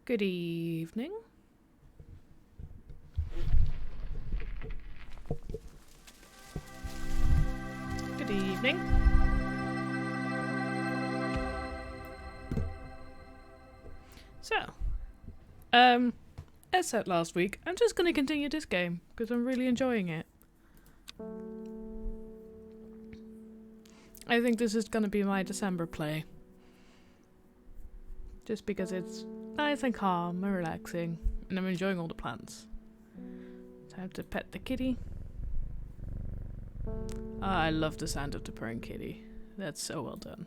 Good evening. Good evening. So, as said last week, I'm just going to continue this game because I'm really enjoying it. I think this is going to be my December play. Just because it's nice and calm and relaxing, and I'm enjoying all the plants. Time to pet the kitty. I love the sound of the purring kitty. That's so well done.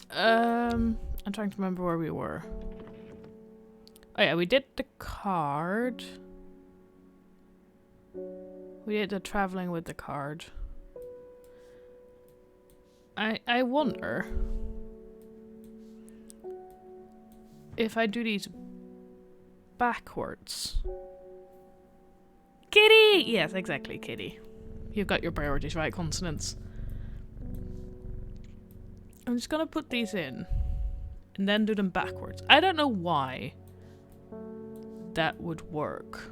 I'm trying to remember where we were. Oh yeah, we did the card. We did the traveling with the card. I wonder if I do these backwards. Kitty! Yes, exactly, kitty. You've got your priorities right, consonants. I'm just gonna put these in and then do them backwards. I don't know why that would work,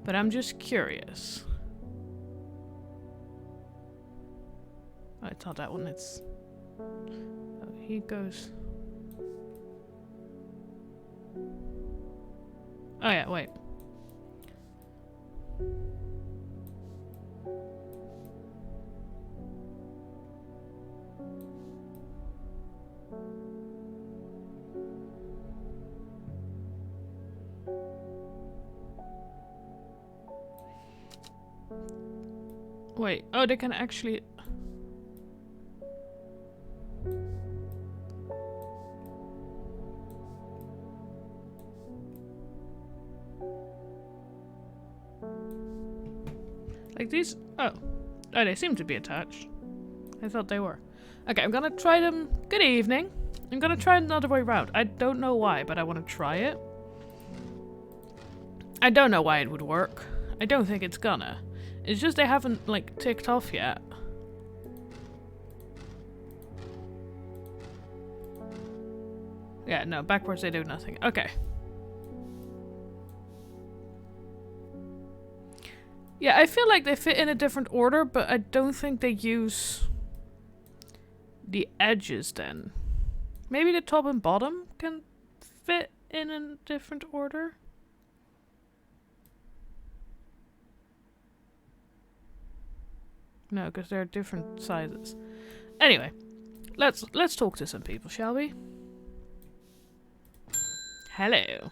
but I'm just curious. I thought that one, it's... Oh, he goes... Oh yeah, wait. Wait, oh, they can actually... Like these... Oh. Oh, they seem to be attached. I thought they were. Okay, I'm gonna try them... Good evening. I'm gonna try another way around. I don't know why, but I want to try it. I don't know why it would work. I don't think it's gonna. It's just they haven't, like, ticked off yet. Yeah, no, backwards they do nothing. Okay. Yeah, I feel like they fit in a different order, but I don't think they use the edges then. Maybe the top and bottom can fit in a different order? No, because they're different sizes. Anyway, let's talk to some people, shall we? Hello.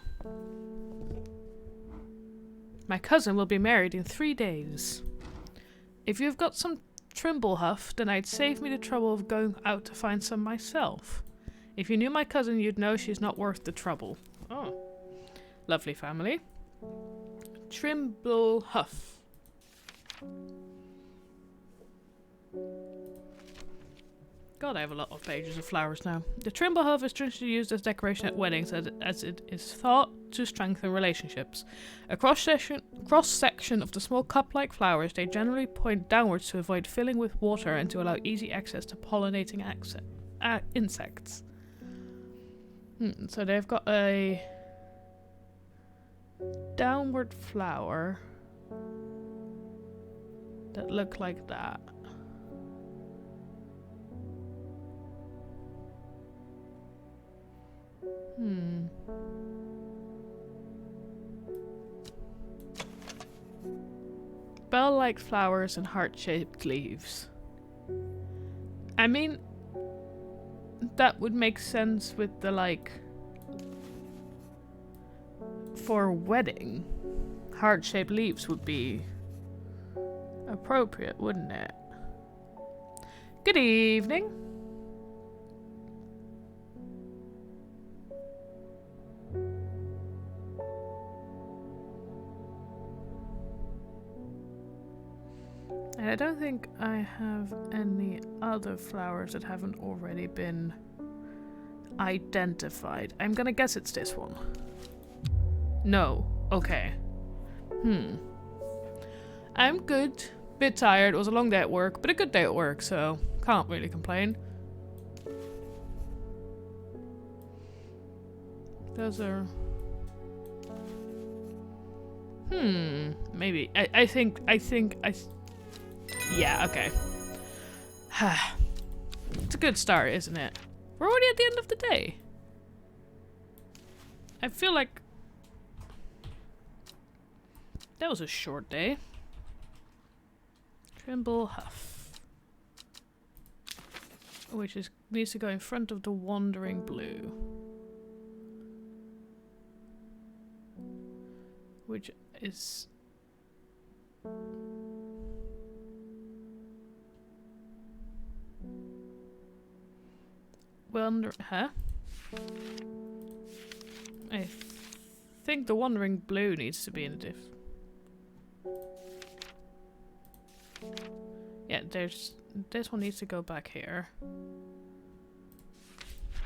My cousin will be married in 3 days. If you've got some trimble huff, then I'd save me the trouble of going out to find some myself. If you knew my cousin, you'd know she's not worth the trouble. Oh. Lovely family. Trimble huff. God, I have a lot of pages of flowers now. The trimble huff is traditionally used as decoration at weddings as it is thought to strengthen relationships. A cross-section of the small cup-like flowers, they generally point downwards to avoid filling with water and to allow easy access to pollinating insects. So they've got a downward flower that look like that. Bell-like flowers and heart-shaped leaves. I mean, that would make sense with the, like, for a wedding, heart-shaped leaves would be appropriate, wouldn't it? Good evening. And I don't think I have any other flowers that haven't already been identified. I'm gonna guess it's this one. No. Okay. I'm good. Bit tired. It was a long day at work, but a good day at work, so can't really complain. Those are... Maybe. I think... Yeah, okay. It's a good start, isn't it? We're already at the end of the day. I feel like... That was a short day. Trimble Huff. Which is needs to go in front of the Wandering Blue. Which is... Huh? I think the Wandering Blue needs to be in a diff. Yeah, there's... This one needs to go back here.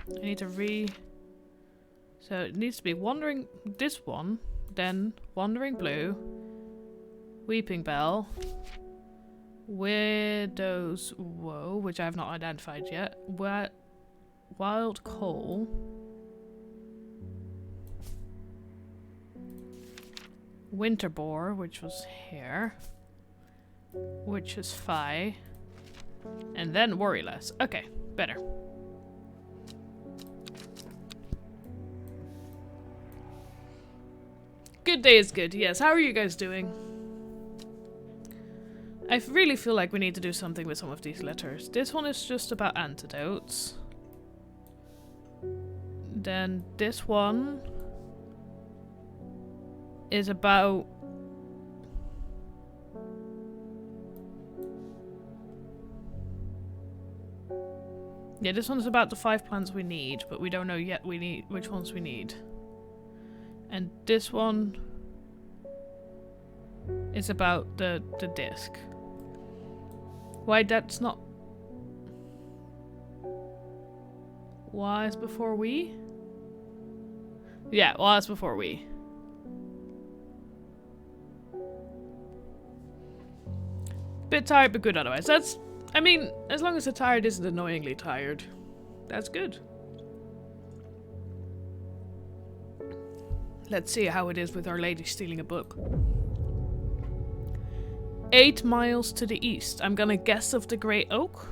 I need to So it needs to be Wandering... This one, then Wandering Blue, Weeping Bell, Widow's Woe, which I have not identified yet, Wild Coal, Winter Boar, which was here, which is Phi, and then Worry Less. Okay, better. Good day is good, yes. How are you guys doing? I really feel like we need to do something with some of these letters. This one is just about antidotes. Then this one is about... Yeah, this one's about the 5 plants we need, but we don't know yet which ones we need. And this one is about the disc. Why that's not... Was before we? Yeah, was before we. Bit tired, but good otherwise. That's... I mean, as long as the tired isn't annoyingly tired, that's good. Let's see how it is with Our Lady stealing a book. 8 miles to the east. I'm gonna guess of the Great Oak.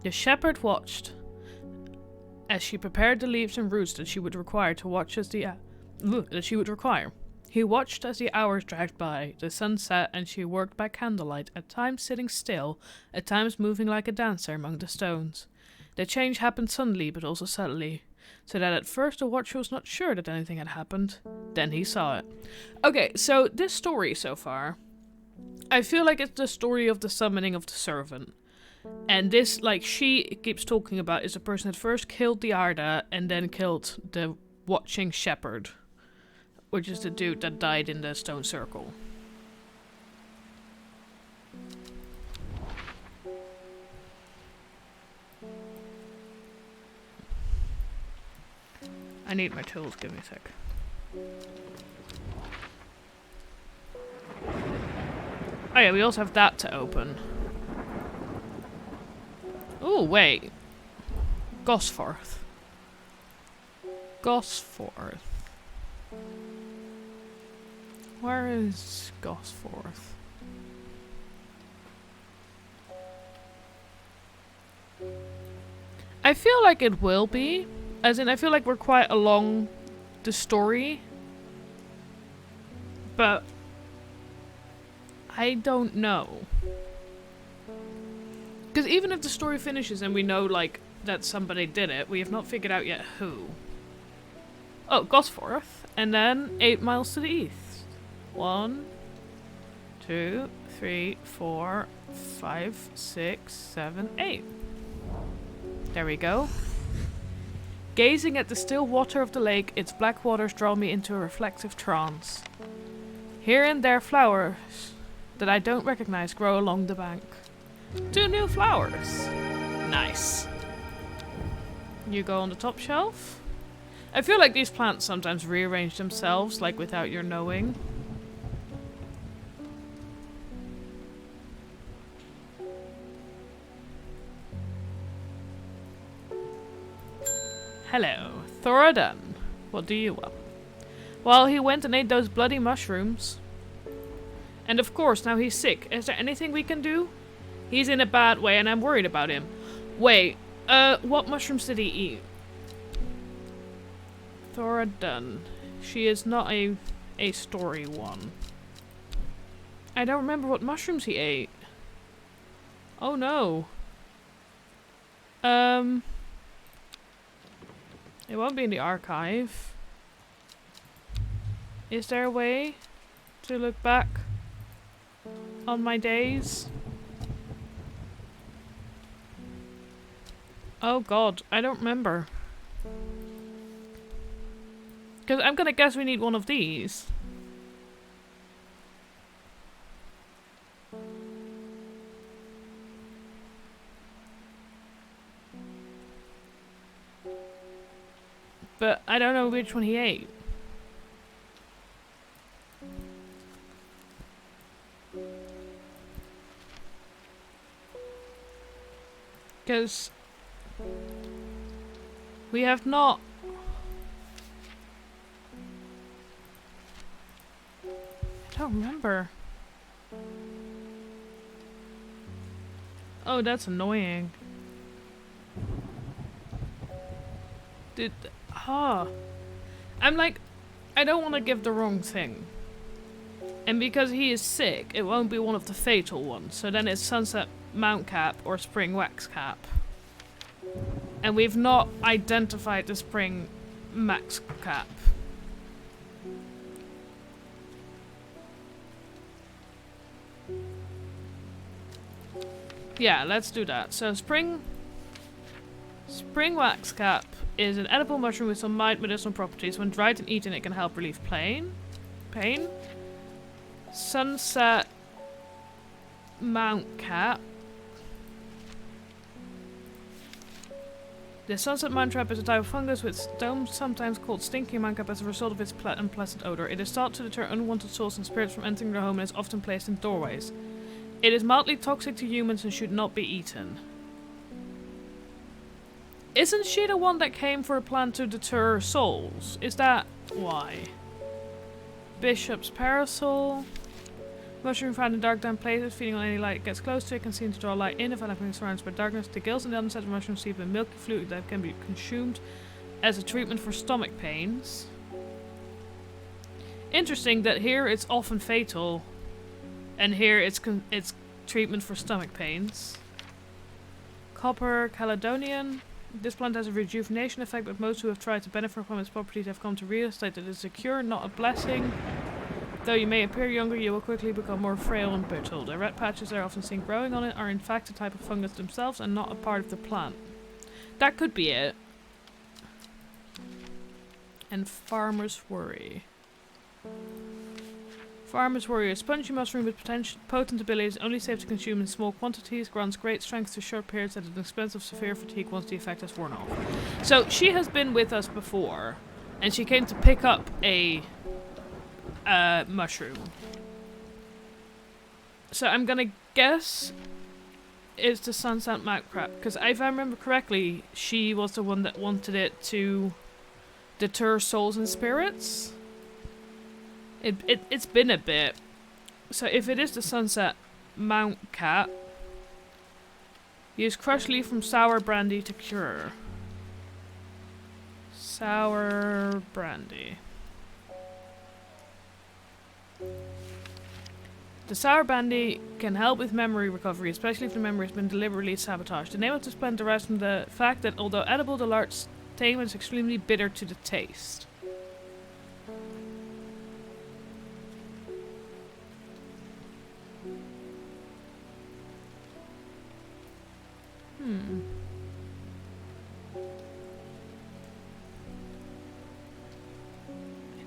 The shepherd watched as she prepared the leaves and roots that she would require to watch as the He watched as the hours dragged by. The sun set and she worked by candlelight, at times sitting still, at times moving like a dancer among the stones. The change happened suddenly, but also subtly, so that at first the watcher was not sure that anything had happened. Then he saw it. Okay, so this story so far, I feel like it's the story of the summoning of the servant. And this, like she keeps talking about, is the person that first killed the Arda and then killed the watching shepherd, which is the dude that died in the stone circle. I need my tools, give me a sec. Oh yeah, we also have that to open. Oh wait. Gosforth. Gosforth. Where is Gosforth? I feel like it will be. As in, I feel like we're quite along the story. But I don't know. Because even if the story finishes and we know, like, that somebody did it, we have not figured out yet who. Oh, Gosforth. And then 8 miles to the east. 1, 2, 3, 4, 5, 6, 7, 8. There we go. Gazing at the still water of the lake, its black waters draw me into a reflective trance. Here and there flowers that I don't recognize grow along the bank. 2 new flowers. Nice. You go on the top shelf. I feel like these plants sometimes rearrange themselves, like without your knowing. Hello, Thoradun. What do you want? Well, he went and ate those bloody mushrooms. And of course, now he's sick. Is there anything we can do? He's in a bad way and I'm worried about him. Wait, what mushrooms did he eat? Thora Dunn. She is not a story one. I don't remember what mushrooms he ate. Oh no. It won't be in the archive. Is there a way to look back on my days? Oh god, I don't remember. Because I'm gonna guess we need one of these. But I don't know which one he ate. Because we have not... I don't remember. Oh, that's annoying. Dude, I'm like, I don't want to give the wrong thing. And because he is sick, it won't be one of the fatal ones. So then it's Sunset Mount Cap or Spring Wax Cap. And we've not identified the Spring Max Cap. Yeah, let's do that. So Spring Wax Cap is an edible mushroom with some mild medicinal properties. When dried and eaten, it can help relieve pain. Sunset Mount Cap. The Sunset Mount Cap is a type of fungus with stones, sometimes called stinking mount cap, as a result of its unpleasant odor. It is thought to deter unwanted souls and spirits from entering their home and is often placed in doorways. It is mildly toxic to humans and should not be eaten. Isn't she the one that came for a plan to deter souls? Is that why? Bishop's Parasol. Mushroom found in dark, damp places. Feeding on any light it gets close to it can seem to draw light in, developing surrounded by darkness. The gills and the underside of mushrooms seep a milky fluid that can be consumed as a treatment for stomach pains. Interesting that here it's often fatal, and here it's treatment for stomach pains. Copper Caledonian. This plant has a rejuvenation effect, but most who have tried to benefit from its properties have come to realize that it is a cure, not a blessing. Though you may appear younger, you will quickly become more frail and brittle. The red patches that are often seen growing on it are in fact a type of fungus themselves and not a part of the plant. That could be it. And Farmer's Worry. Farmer's Worry, a spongy mushroom with potent abilities, only safe to consume in small quantities, grants great strength to short periods at an expense of severe fatigue once the effect has worn off. So she has been with us before, and she came to pick up a mushroom. So I'm gonna guess it's the Sunset Mount Crab, because if I remember correctly, she was the one that wanted it to deter souls and spirits. It's been a bit. So if it is the Sunset Mount Cat, use crushed leaf from sour brandy to cure. Sour brandy. The sour brandy can help with memory recovery, especially if the memory has been deliberately sabotaged. The name of this plant derives from the fact that although edible, the large stain is extremely bitter to the taste. I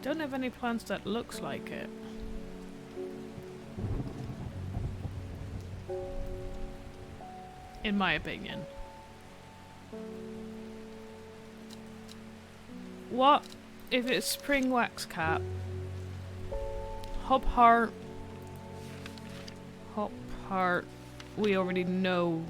don't have any plants that looks like it. In my opinion. What if it's Spring Wax Cap? Hop Heart. We already know.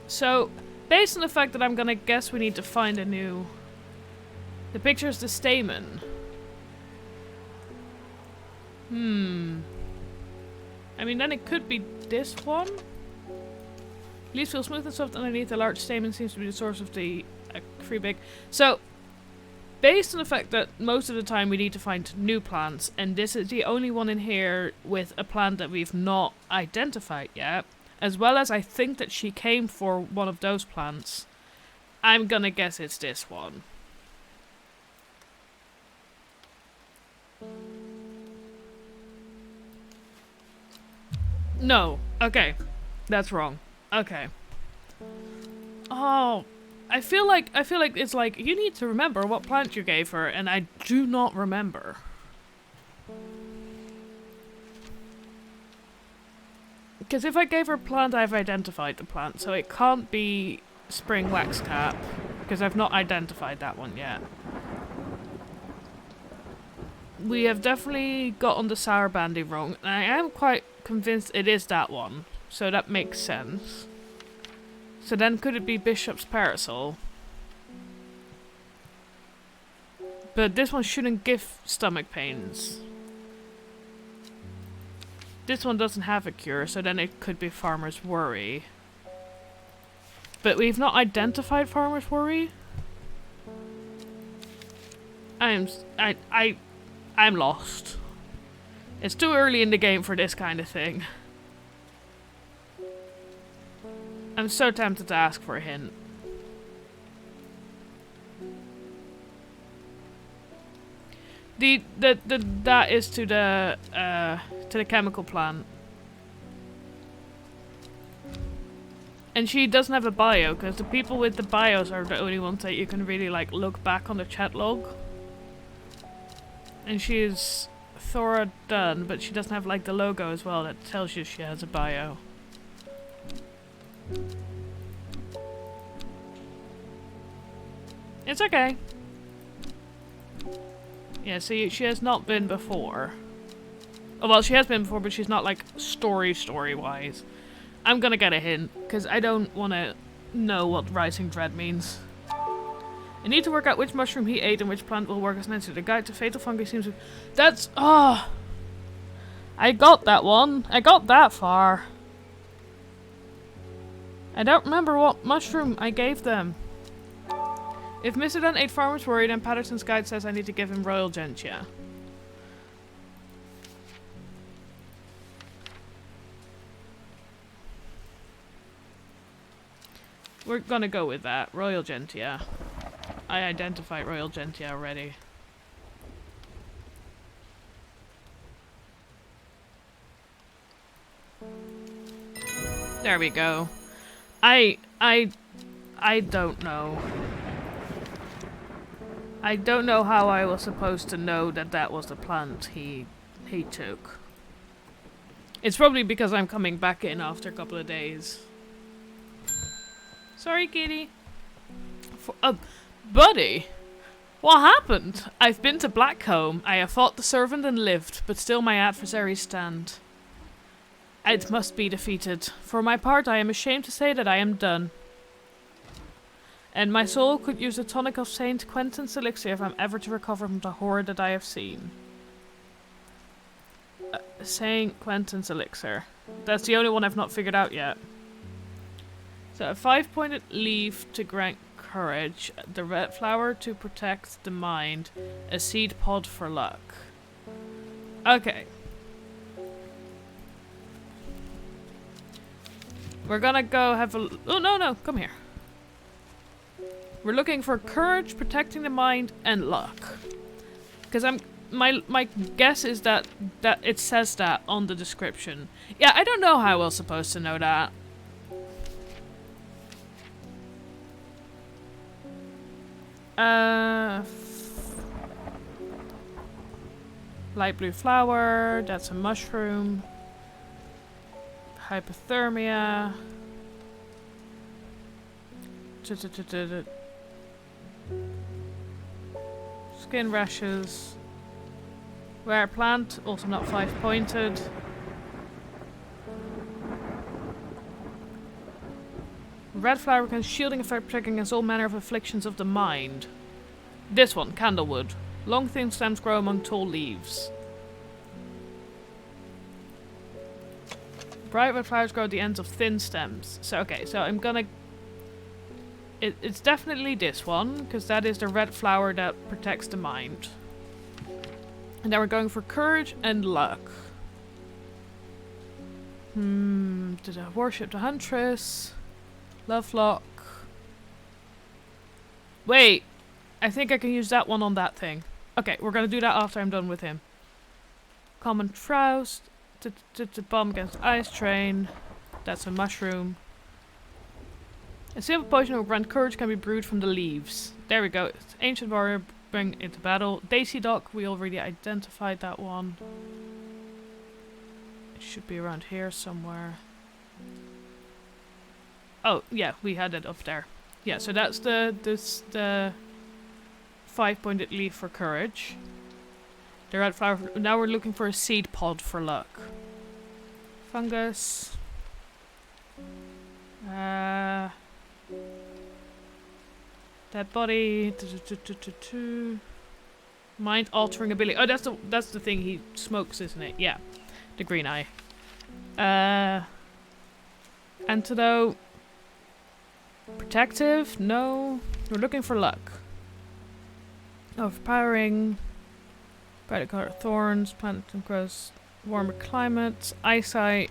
So, based on the fact that I'm gonna guess we need to find a new... The picture is the stamen. I mean, then it could be this one. Leaves feel smooth and soft underneath. The large stamen seems to be the source of the free big. So, based on the fact that most of the time we need to find new plants, and this is the only one in here with a plant that we've not identified yet, as well as I think that she came for one of those plants, I'm gonna guess it's this one. No. Okay. That's wrong. Okay. Oh, I feel like it's like you need to remember what plant you gave her, and I do not remember. Because if I gave her a plant, I've identified the plant, so it can't be spring wax cap, because I've not identified that one yet. We have definitely gotten the sour bandy wrong, and I am quite convinced it is that one, so that makes sense. So then could it be Bishop's Parasol? But this one shouldn't give stomach pains. This one doesn't have a cure, so then it could be Farmer's Worry. But we've not identified Farmer's Worry. I'm lost. It's too early in the game for this kind of thing. I'm so tempted to ask for a hint. That is to the chemical plant. And she doesn't have a bio, because the people with the bios are the only ones that you can really like look back on the chat log. And she is Thora Dunn, but she doesn't have like the logo as well that tells you she has a bio. It's okay. Yeah, see, she has not been before. Oh, well, she has been before, but she's not like story-wise. I'm gonna get a hint, because I don't want to know what Rising Dread means. I need to work out which mushroom he ate and which plant will work as an answer. The guide to fatal fungi seems to... That's... Oh! I got that one. I got that far. I don't remember what mushroom I gave them. If Mr. Dunn ate Farmer's Worry, then Patterson's guide says I need to give him Royal Gentia. We're gonna go with that. Royal Gentia. I identified Royal Gentia already. There we go. I don't know. I don't know how I was supposed to know that that was the plant he took. It's probably because I'm coming back in after a couple of days. Sorry, kitty. Buddy! What happened? I've been to Blackcomb. I have fought the servant and lived, but still my adversaries stand. It must be defeated. For my part, I am ashamed to say that I am done. And my soul could use a tonic of Saint Quentin's elixir if I'm ever to recover from the horror that I have seen. Saint Quentin's elixir. That's the only one I've not figured out yet. So a 5-pointed leaf to grant courage, the red flower to protect the mind, a seed pod for luck. Okay. We're gonna go have a... Oh, no, come here. We're looking for courage, protecting the mind, and luck. Because my guess is that it says that on the description. Yeah, I don't know how I was supposed to know that. Light blue flower, that's a mushroom. Hypothermia. Skin rashes. Rare plant, also not 5-pointed. Red flower can shielding effect protecting against all manner of afflictions of the mind. This one, candlewood. Long thin stems grow among tall leaves. Bright red flowers grow at the ends of thin stems. So okay, so I'm gonna... It's definitely this one, because that is the red flower that protects the mind. And then we're going for courage and luck. Did I worship the huntress? Lovelock. Wait! I think I can use that one on that thing. Okay, we're gonna do that after I'm done with him. Common Froust. Bomb against ice train. That's a mushroom. A simple potion of grand courage can be brewed from the leaves. There we go. Ancient warrior, bring into battle. Daisy Dock, we already identified that one. It should be around here somewhere. Oh, yeah, we had it up there. Yeah, so that's the 5-pointed leaf for courage. The red flower. Now we're looking for a seed pod for luck. Fungus. Dead body. Mind altering ability. Oh, that's the thing he smokes, isn't it? Yeah, the green eye. Antidote. Protective. No, we're looking for luck. Overpowering. Brighter color thorns. Plant and grows warmer climates. Eyesight.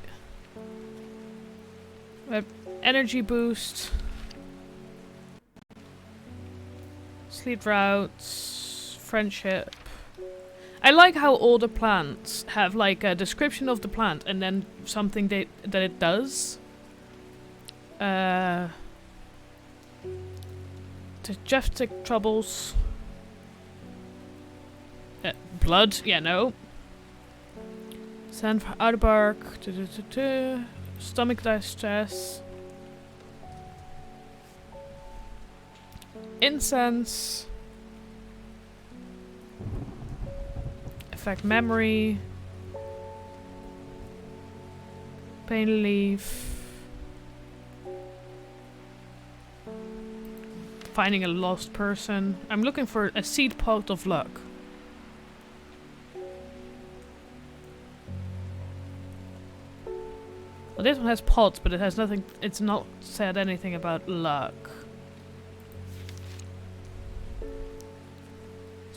Energy boost. Sleep routes. Friendship. I like how all the plants have like a description of the plant and then something that it does. Digestive troubles. Blood? Yeah, no. Sand for outer bark. Stomach distress. Incense. Affect memory. Pain leaf. Finding a lost person. I'm looking for a seed pod of luck. Well, this one has pods, but it has nothing. It's not said anything about luck.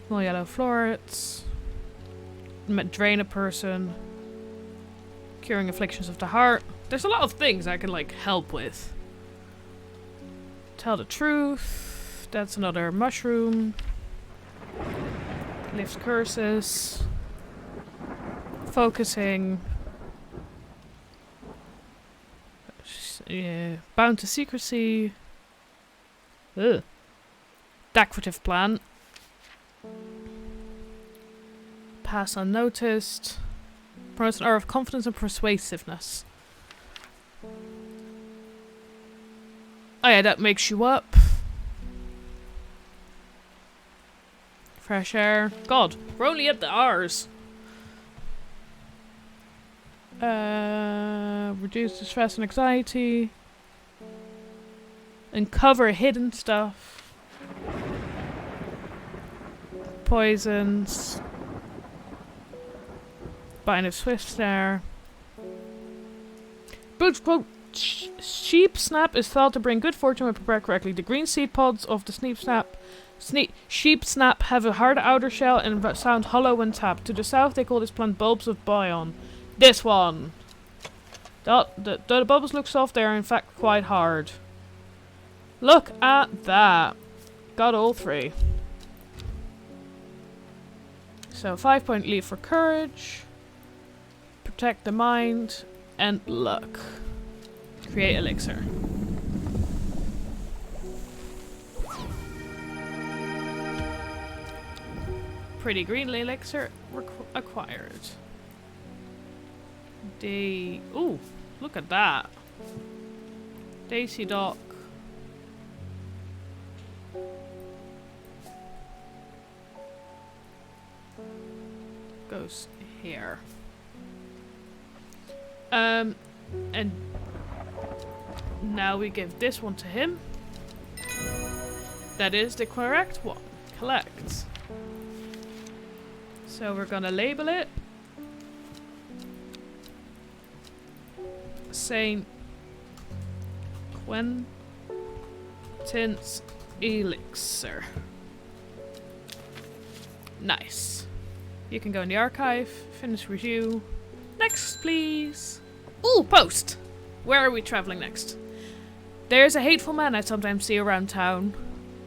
Small yellow florets. Drain a person. Curing afflictions of the heart. There's a lot of things I can like help with. Tell the truth. That's another mushroom. Lifts curses. Focusing. Yeah. Bound to secrecy. Ugh. Decorative plant. Pass unnoticed. Promotes an aura of confidence and persuasiveness. Oh yeah, that makes you up. Fresh air. God, we're only at the R's. Reduce the stress and anxiety. Uncover hidden stuff. Poisons. Bind of swift snare. Boots quote. Sheep snap is thought to bring good fortune when prepared correctly. The green seed pods of the sheep snap have a hard outer shell and sound hollow when tapped. To the south, they call this plant bulbs of Bion. This one. Though the bubbles look soft, they are in fact quite hard. Look at that. Got all three. So 5-point leaf for courage. Protect the mind. And luck. Create elixir. Pretty green elixir acquired. Ooh, look at that. Daisy Dock. Goes here. And Now we give this one to him. That is the correct one. Collect. So we're gonna label it Saint Quentin's Elixir. Nice. You can go in the archive, finish review. Next, please. Ooh, post! Where are we traveling next? There's a hateful man I sometimes see around town.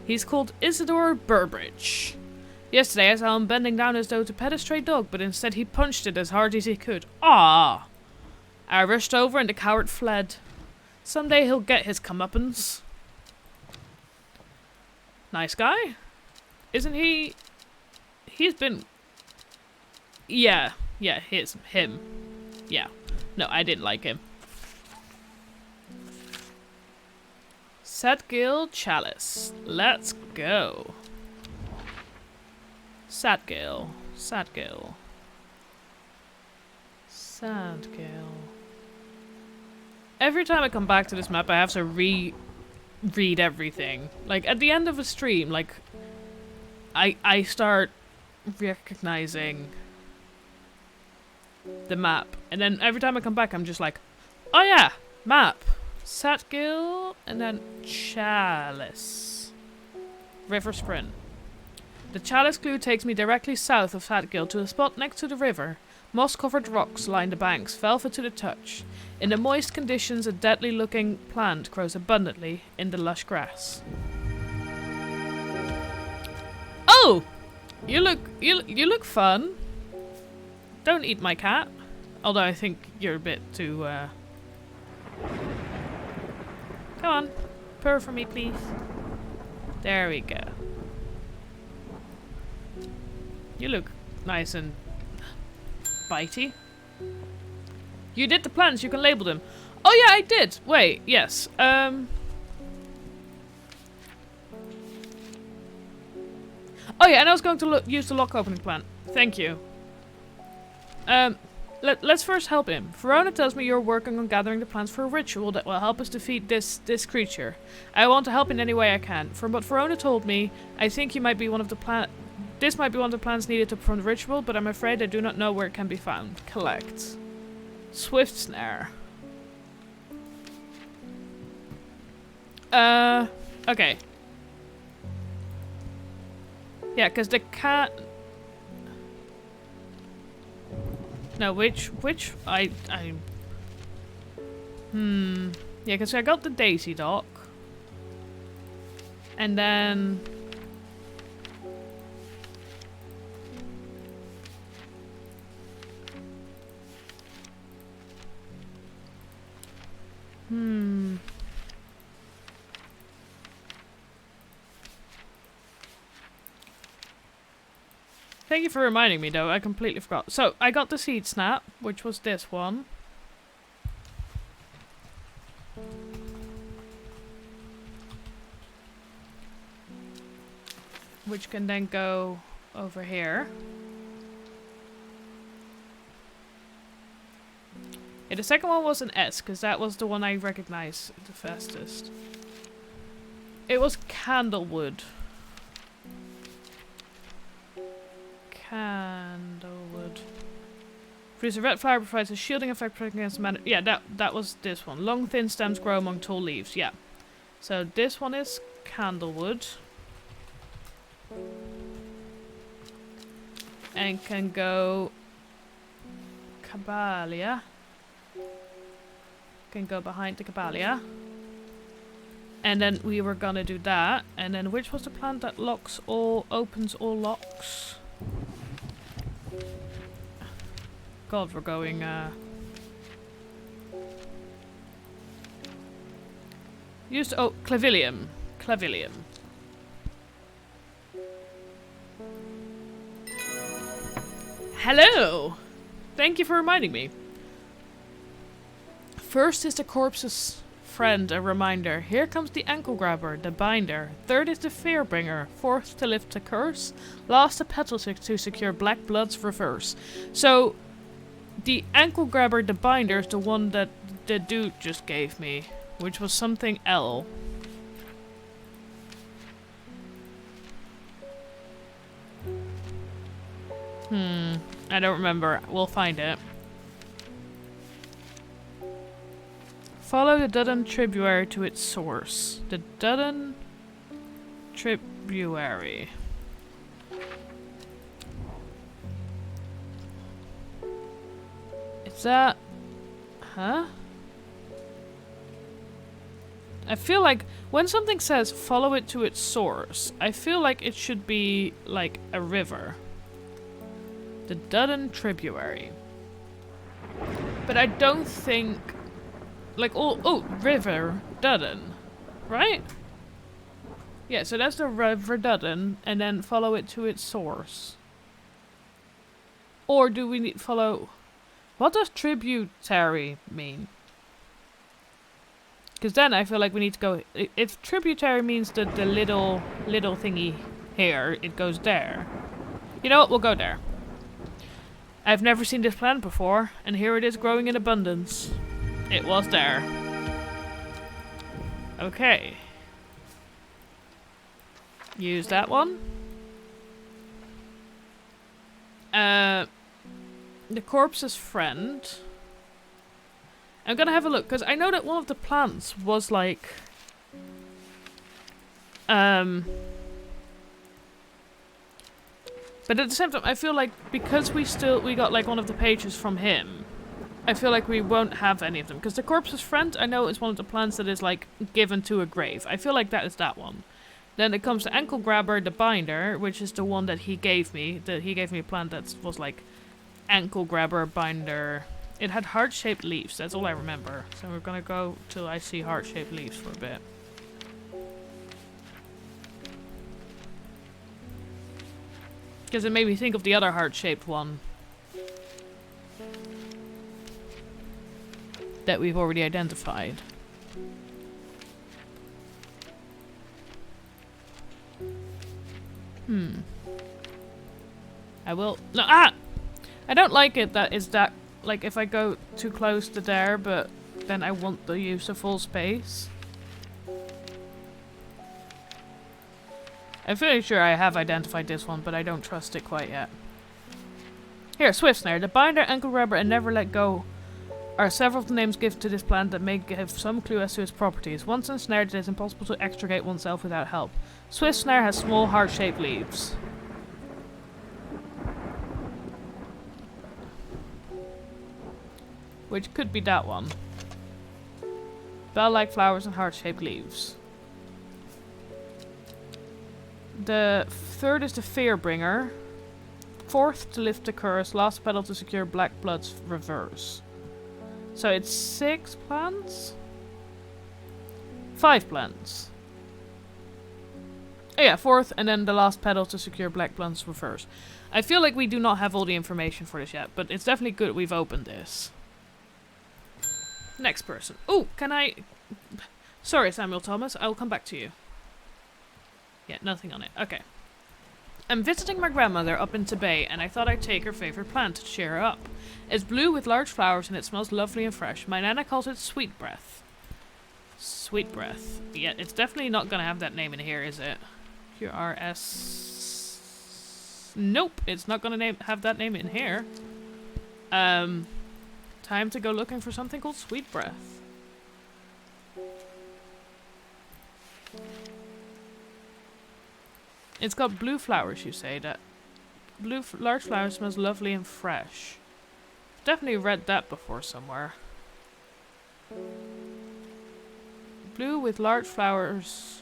He's called Isidore Burbridge. Yesterday I saw him bending down as though to pet a stray dog, but instead he punched it as hard as he could. Ah! I rushed over and the coward fled. Someday he'll get his comeuppance. Nice guy? Isn't he... He's been... Yeah, him. Yeah. No, I didn't like him. Satgil Chalice. Let's go. Satgil. Satgil. Satgil. Every time I come back to this map, I have to read everything. Like, at the end of a stream, like, I start recognizing the map. And then every time I come back, I'm just like, oh yeah, map. Satgil, and then Chalice. River Sprint. The Chalice clue takes me directly south of Satgil to a spot next to the river. Moss-covered rocks line the banks, velvet to the touch. In the moist conditions, a deadly-looking plant grows abundantly in the lush grass. Oh! You look fun. Don't eat my cat. Although I think you're a bit too, Come on. Purr for me, please. There we go. You look nice and bitey. You did the plants, you can label them. Oh yeah, I did. Wait, yes. Oh yeah, and I was going to use the lock opening plant. Thank you. Let's first help him. Verona tells me you're working on gathering the plants for a ritual that will help us defeat this creature. I want to help in any way I can. From what Verona told me, I think you might be one of the this might be one of the plants needed to perform the ritual, but I'm afraid I do not know where it can be found. Collect. Swift Snare. Okay. Yeah, because the cat... No, which yeah, because I got the Daisy Dock. And then... Thank you for reminding me, though. I completely forgot. So, I got the Seed Snap, which was this one. Which can then go over here. Yeah, the second one was an S, because that was the one I recognized the fastest. It was Candlewood. Candlewood. Produce a red flower, provides a shielding effect protecting against mana. Yeah, that was this one. Long thin stems grow among tall leaves. Yeah. So this one is Candlewood. And can go Caballia. Can go behind the Caballia. And then we were gonna do that. And then which was the plant that opens all locks? God, we're going, Clavilium. Clavilium. Hello! Thank you for reminding me. First is the corpse's friend, a reminder. Here comes the ankle grabber, the binder. Third is the fear bringer. Fourth to lift the curse. Last a petal to secure black blood's reverse. So, the ankle grabber, the binder, is the one that the dude just gave me. which was something L. I don't remember. We'll find it. Follow the Duddon tributary to its source. The Duddon tributary. Is that... Huh? I feel like when something says follow it to its source, I feel like it should be like a river. The Duddon tributary. But I don't think... Like, oh, River Duddon. Right? Yeah, so that's the River Duddon, and then follow it to its source. Or do we need follow... What does tributary mean? Because then I feel like we need to go... If tributary means the little thingy here, it goes there. You know what? We'll go there. I've never seen this plant before, and here it is growing in abundance. It was there. Okay. Use that one. The corpse's friend. I'm gonna have a look, because I know that one of the plants was like... But at the same time, I feel like because we got like one of the pages from him, I feel like we won't have any of them. Because the corpse's friend, I know, is one of the plants that is like given to a grave. I feel like that is that one. Then it comes to ankle grabber, the binder, which is the one that he gave me. He gave me a plant that was like ankle grabber, binder. It had heart-shaped leaves. That's all I remember. So we're gonna go till I see heart-shaped leaves for a bit. Because it made me think of the other heart-shaped one that we've already identified. I will... No, I don't like it that is that... Like, if I go too close to there, but then I want to use the full space. I'm fairly sure I have identified this one, but I don't trust it quite yet. Here, Swift Snare. The binder, ankle grabber, and never let go are several of the names given to this plant that may give some clue as to its properties. Once ensnared, it is impossible to extricate oneself without help. Swift Snare has small heart-shaped leaves. Which could be that one. Bell-like flowers and heart-shaped leaves. The third is the Fearbringer. Fourth to lift the curse. Last petal to secure Black Blood's reverse. So it's 6 plants? 5 plants. Oh yeah, fourth and then the last petal to secure Black Blood's reverse. I feel like we do not have all the information for this yet, but it's definitely good we've opened this. Next person. Oh, can I... Sorry, Samuel Thomas. I will come back to you. Yeah, nothing on it. Okay. I'm visiting my grandmother up in Tibet, and I thought I'd take her favorite plant to cheer her up. It's blue with large flowers, and it smells lovely and fresh. My nana calls it Sweet Breath. Sweet Breath. Yeah, it's definitely not gonna have that name in here, is it? QRS... Nope, it's not gonna have that name in here. Time to go looking for something called Sweet Breath. It's got blue flowers, you say. That blue large flower smells lovely and fresh. Definitely read that before somewhere. Blue with large flowers.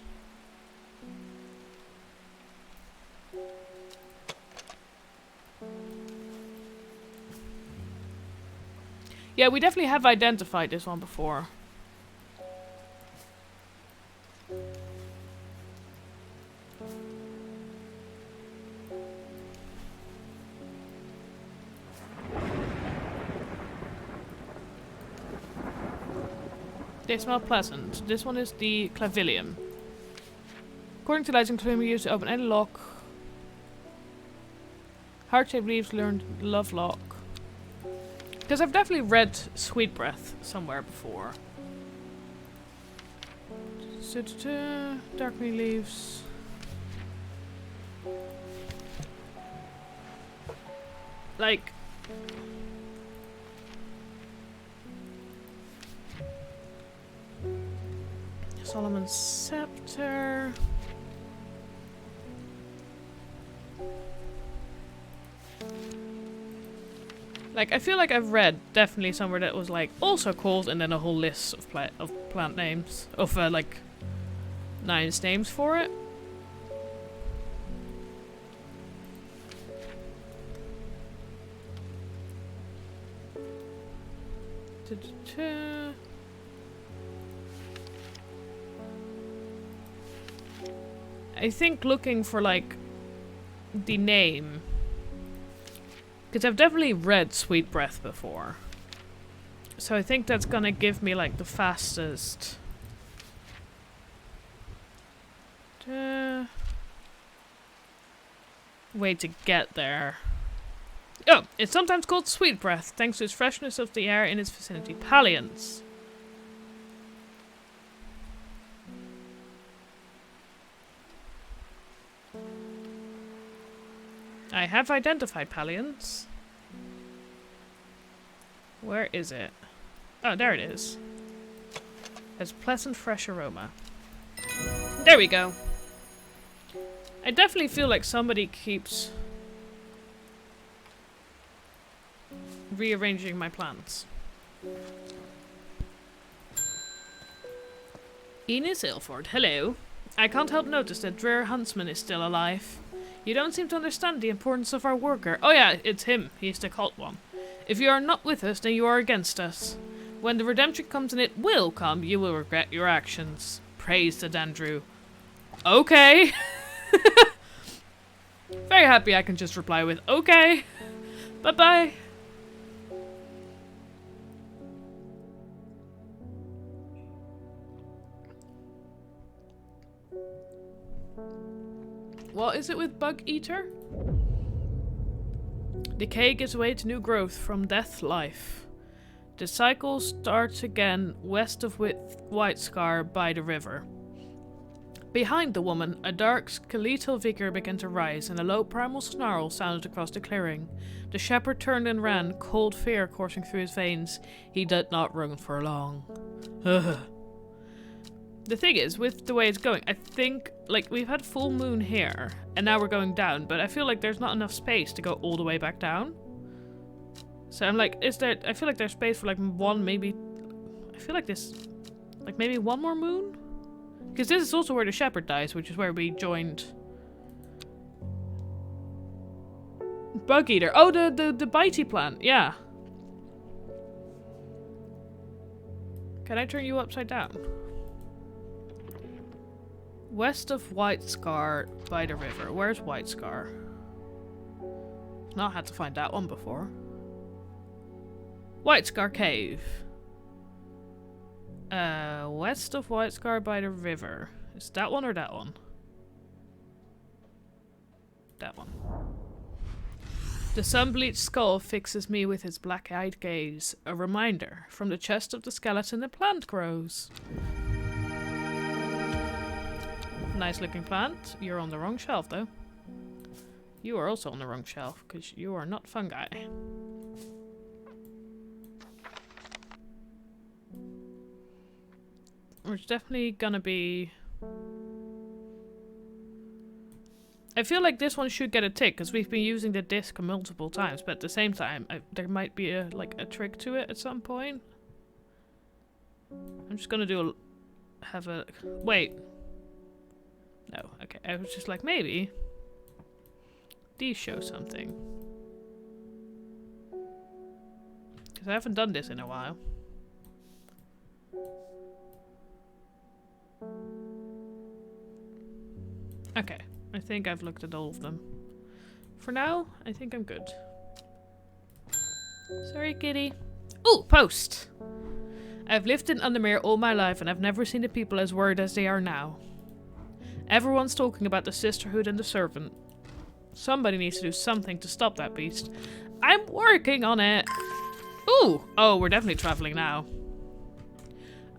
Yeah, we definitely have identified this one before. They smell pleasant. This one is the Clavilium. According to legend, Clavilium used to open any lock. Heart-shaped leaves learned love lock. Because I've definitely read Sweet Breath somewhere before. Dark green leaves. Like... Solomon's Scepter. Like, I feel like I've read definitely somewhere that was like also called and then a whole list of plant names. Of like nice names for it. I think looking for like the name, because I've definitely read Sweet Breath before, so I think that's gonna give me like the fastest way to get there. Oh, it's sometimes called Sweet Breath, thanks to its freshness of the air in its vicinity. Palliance. I have identified Palliance. Where is it? Oh, there it is. Has pleasant fresh aroma. There we go. I definitely feel like somebody keeps rearranging my plants. Enos Ilford, hello. I can't help notice that Dreer Huntsman is still alive. You don't seem to understand the importance of our worker. Oh yeah, it's him. He's the cult one. If you are not with us, then you are against us. When the redemption comes, and it will come, you will regret your actions. Praise to Dandrew. Okay. Very happy I can just reply with, okay. Bye-bye. What is it with Bug Eater? Decay gives way to new growth from death life. The cycle starts again west of White Scar by the river. Behind the woman, a dark skeletal vigor began to rise, and a low primal snarl sounded across the clearing. The shepherd turned and ran, cold fear coursing through his veins. He did not run for long. The thing is, with the way it's going, I think, like, we've had full moon here, and now we're going down, but I feel like there's not enough space to go all the way back down. So I'm like, I feel like there's space for, like, one, maybe, I feel like this, like, maybe one more moon? Because this is also where the shepherd dies, which is where we joined Bug Eater. Oh, the bitey plant, yeah. Can I turn you upside down? West of White Scar by the river. Where's White Scar? Not had to find that one before. White Scar Cave. West of White Scar by the river. Is that one or that one? That one. The sun-bleached skull fixes me with his black-eyed gaze. A reminder. From the chest of the skeleton, a plant grows. Nice looking plant. You're on the wrong shelf though. You are also on the wrong shelf because you are not fungi. It's definitely gonna be... I feel like this one should get a tick because we've been using the disc multiple times, but at the same time there might be a trick to it at some point. I'm just gonna do a... Wait. No, okay. I was just like, maybe these show something. Because I haven't done this in a while. Okay, I think I've looked at all of them. For now, I think I'm good. Sorry, kitty. Ooh, post! I've lived in Undermere all my life and I've never seen the people as worried as they are now. Everyone's talking about the sisterhood and the servant. Somebody needs to do something to stop that beast. I'm working on it! Ooh! Oh, we're definitely traveling now.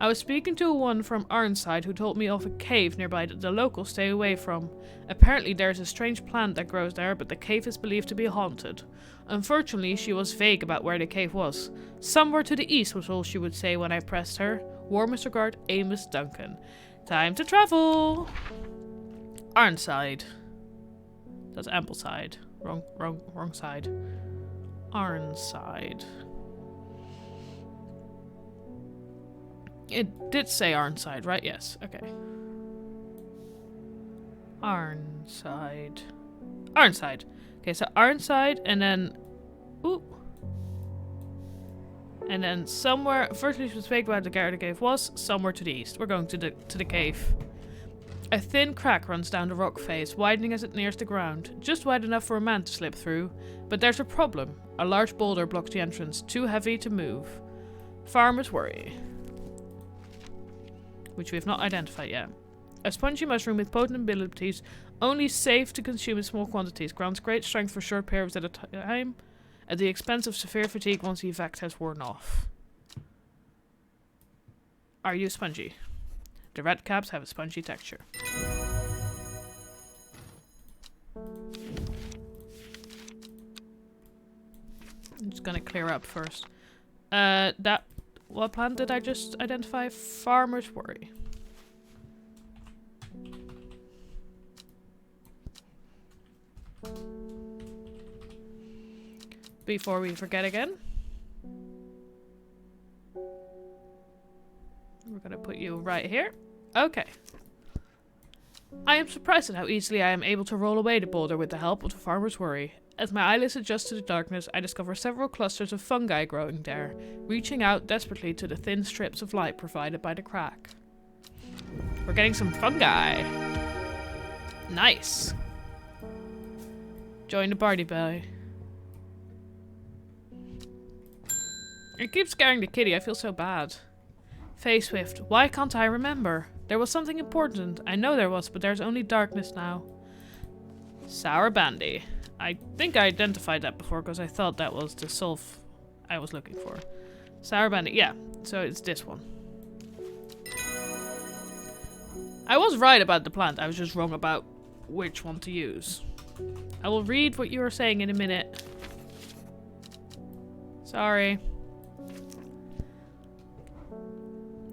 I was speaking to one from Arnside who told me of a cave nearby that the locals stay away from. Apparently there's a strange plant that grows there, but the cave is believed to be haunted. Unfortunately, she was vague about where the cave was. Somewhere to the east was all she would say when I pressed her. Warmest regard, Amos Duncan. Time to travel! Arnside. That's Ambleside. Wrong side. Arnside. It did say Arnside, right? Yes. Okay. Arnside. Arnside. Okay, so Arnside and then... Ooh. And then somewhere... Firstly, she was vague where the Garda cave was. Somewhere to the east. We're going to the cave. A thin crack runs down the rock face, widening as it nears the ground. Just wide enough for a man to slip through. But there's a problem. A large boulder blocks the entrance. Too heavy to move. Farmer's worry. Which we have not identified yet. A spongy mushroom with potent abilities, only safe to consume in small quantities, grants great strength for short periods at a time, at the expense of severe fatigue once the effect has worn off. Are you spongy? The red caps have a spongy texture. I'm just gonna clear up first. What plant did I just identify? Farmer's worry. Before we forget again. We're gonna put you right here. Okay. I am surprised at how easily I am able to roll away the boulder with the help of the farmer's worry. As my eyelids adjust to the darkness, I discover several clusters of fungi growing there, reaching out desperately to the thin strips of light provided by the crack. We're getting some fungi. Nice. Join the party, boy. It keeps scaring the kitty, I feel so bad. Face Swift, why can't I remember? There was something important. I know there was, but there's only darkness now. Sour Bandy. I think I identified that before because I thought that was the sulf I was looking for. Sour Bandy, yeah. So it's this one. I was right about the plant. I was just wrong about which one to use. I will read what you were saying in a minute. Sorry.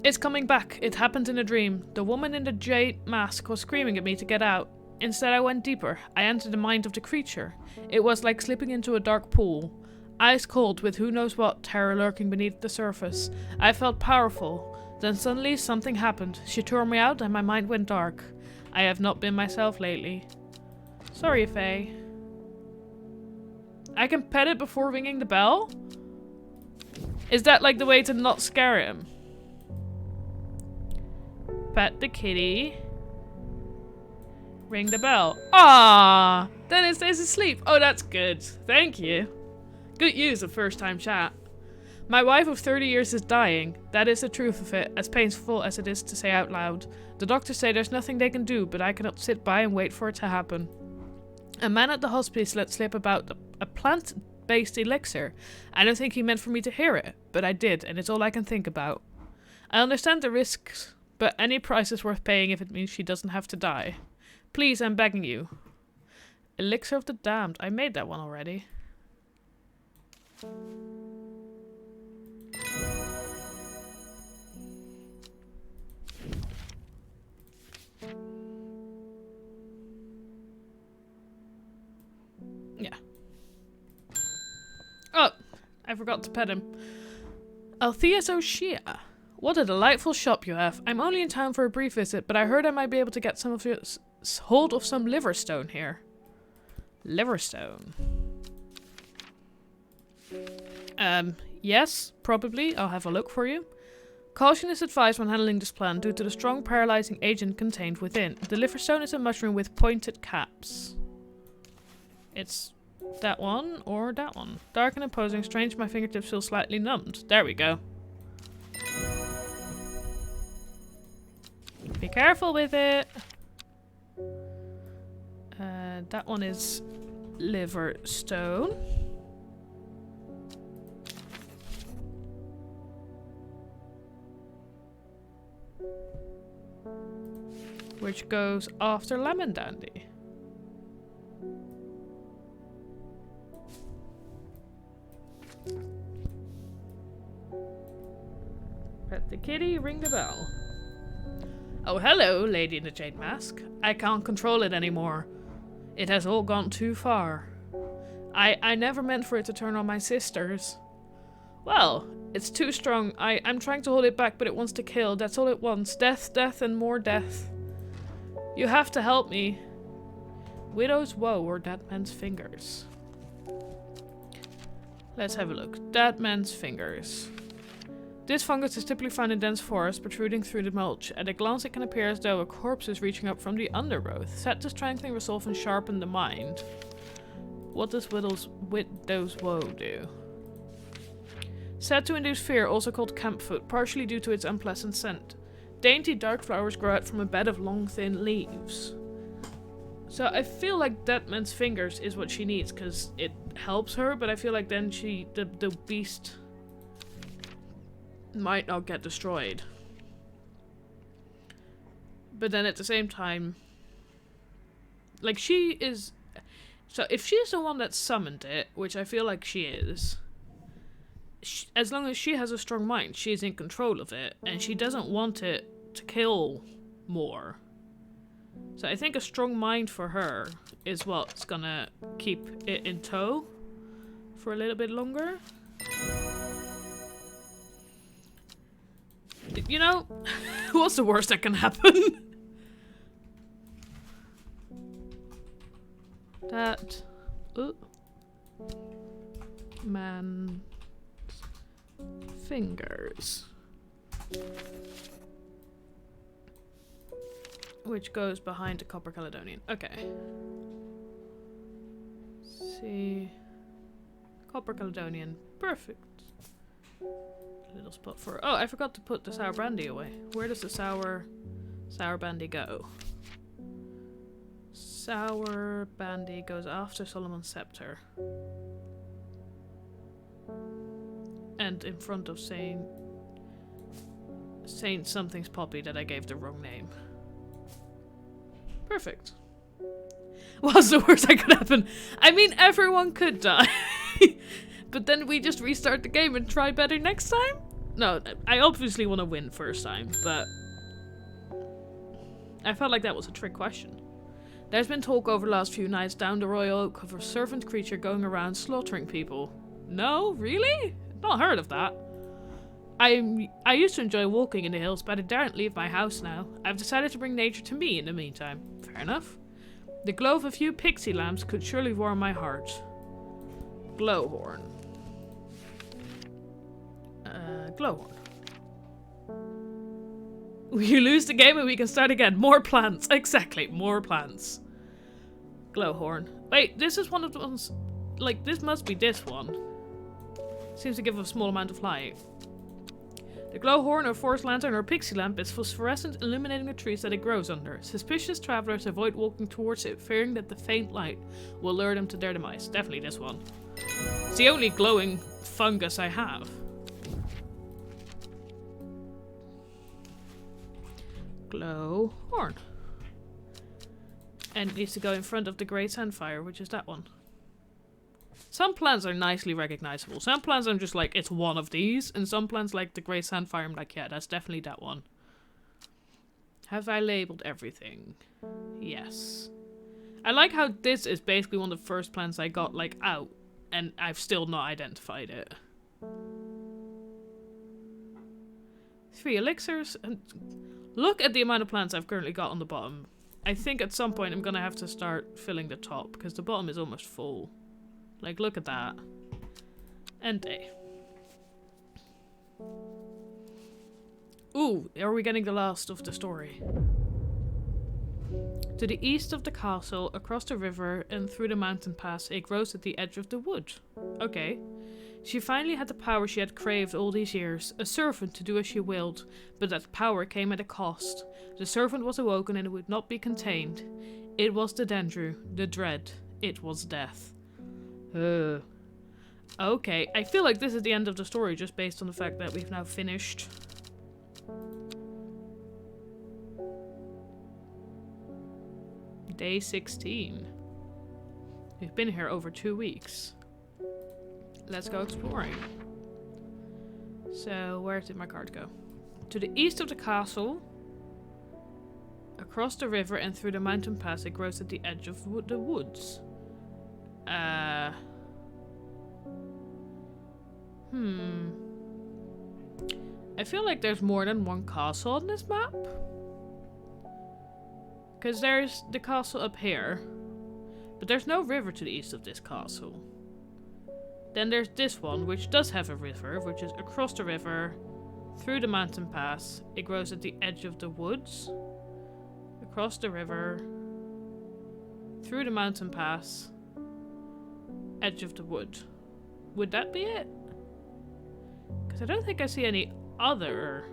It's coming back. It happened in a dream. The woman in the jade mask was screaming at me to get out. Instead, I went deeper. I entered the mind of the creature. It was like slipping into a dark pool. Ice cold, with who knows what terror lurking beneath the surface. I felt powerful. Then suddenly something happened. She tore me out and my mind went dark. I have not been myself lately. Sorry, Faye. I can pet it before ringing the bell? Is that like the way to not scare him? Pet the kitty. Ring the bell. Ah, then it stays asleep. Oh, that's good. Thank you. Good use of first time chat. My wife of 30 years is dying. That is the truth of it, as painful as it is to say out loud. The doctors say there's nothing they can do, but I cannot sit by and wait for it to happen. A man at the hospice let slip about a plant-based elixir. I don't think he meant for me to hear it, but I did, and it's all I can think about. I understand the risks, but any price is worth paying if it means she doesn't have to die. Please, I'm begging you. Elixir of the Damned. I made that one already. Yeah. Oh, I forgot to pet him. Althea's O'Shea. What a delightful shop you have. I'm only in town for a brief visit, but I heard I might be able to get some of your hold of some liverstone here. Liverstone. Yes, probably. I'll have a look for you. Caution is advised when handling this plant due to the strong paralyzing agent contained within. The liverstone is a mushroom with pointed caps. It's that one or that one. Dark and imposing, strange, my fingertips feel slightly numbed. There we go. Be careful with it. That one is liverstone. which goes after Lemon Dandy. Pet the kitty, ring the bell. Oh, hello, lady in the jade mask. I can't control it anymore. It has all gone too far. I never meant for it to turn on my sisters. Well, it's too strong. I'm trying to hold it back, but it wants to kill. That's all it wants. Death, death, and more death. You have to help me. Widow's woe or dead man's fingers. Let's have a look. Dead man's fingers. This fungus is typically found in dense forests, protruding through the mulch. At a glance it can appear as though a corpse is reaching up from the undergrowth. Set to strengthen, resolve, and sharpen the mind. What does Widow's woe do? Said to induce fear, also called campfoot, partially due to its unpleasant scent. Dainty dark flowers grow out from a bed of long thin leaves. So I feel like Dead Man's Fingers is what she needs, because it helps her, but I feel like then the beast might not get destroyed. But then at the same time, like, she is... So if she's the one that summoned it, which I feel like she is, as long as she has a strong mind, she's in control of it, and she doesn't want it to kill more. So I think a strong mind for her is what's gonna keep it in tow for a little bit longer. You know, what's the worst that can happen? That man's fingers, which goes behind the Copper Caledonian. Okay. See, Copper Caledonian, perfect. Little spot for. Oh, I forgot to put the sour brandy away. Where does the sour brandy go? Sour Bandy goes after Solomon's Scepter. And in front of Saint something's Poppy that I gave the wrong name. Perfect. What's the worst that could happen? I mean, everyone could die. But then we just restart the game and try better next time? No, I obviously want to win first time, but I felt like that was a trick question. There's been talk over the last few nights down the Royal Oak of a servant creature going around slaughtering people. No? Really? Not heard of that. I used to enjoy walking in the hills, but I daren't leave my house now. I've decided to bring nature to me in the meantime. Fair enough. The glow of a few pixie lamps could surely warm my heart. Glowhorn. Glowhorn. You lose the game and we can start again. More plants. Exactly. More plants. Glowhorn. Wait, this is one of the ones... Like, this must be this one. Seems to give a small amount of light. The glowhorn or forest lantern or pixie lamp is phosphorescent, illuminating the trees that it grows under. Suspicious travelers avoid walking towards it, fearing that the faint light will lure them to their demise. Definitely this one. It's the only glowing fungus I have. Glowhorn. And it needs to go in front of the Great Sandfire, which is that one. Some plants are nicely recognizable. Some plants I'm just like, it's one of these. And some plants like the Great Sandfire, I'm like, yeah, that's definitely that one. Have I labeled everything? Yes. I like how this is basically one of the first plants I got, like, out. And I've still not identified it. 3 elixirs. And look at the amount of plants I've currently got on the bottom. I think at some point I'm gonna have to start filling the top, because the bottom is almost full. Like, look at that. End day. Ooh, are we getting the last of the story? To the east of the castle, across the river, and through the mountain pass, it grows at the edge of the wood. Okay. She finally had the power she had craved all these years, a servant to do as she willed, but that power came at a cost. The servant was awoken and it would not be contained. It was the Dendru, the dread. It was death. Okay, I feel like this is the end of the story just based on the fact that we've now finished Day 16. We've been here over 2 weeks. Let's go exploring. So, where did my card go? To the east of the castle, across the river and through the mountain pass, it grows at the edge of the woods. I feel like there's more than one castle on this map. Because there's the castle up here. But there's no river to the east of this castle. Then there's this one, which does have a river, which is across the river, through the mountain pass. It grows at the edge of the woods. Across the river, through the mountain pass, edge of the wood. Would that be it? Because I don't think I see any other...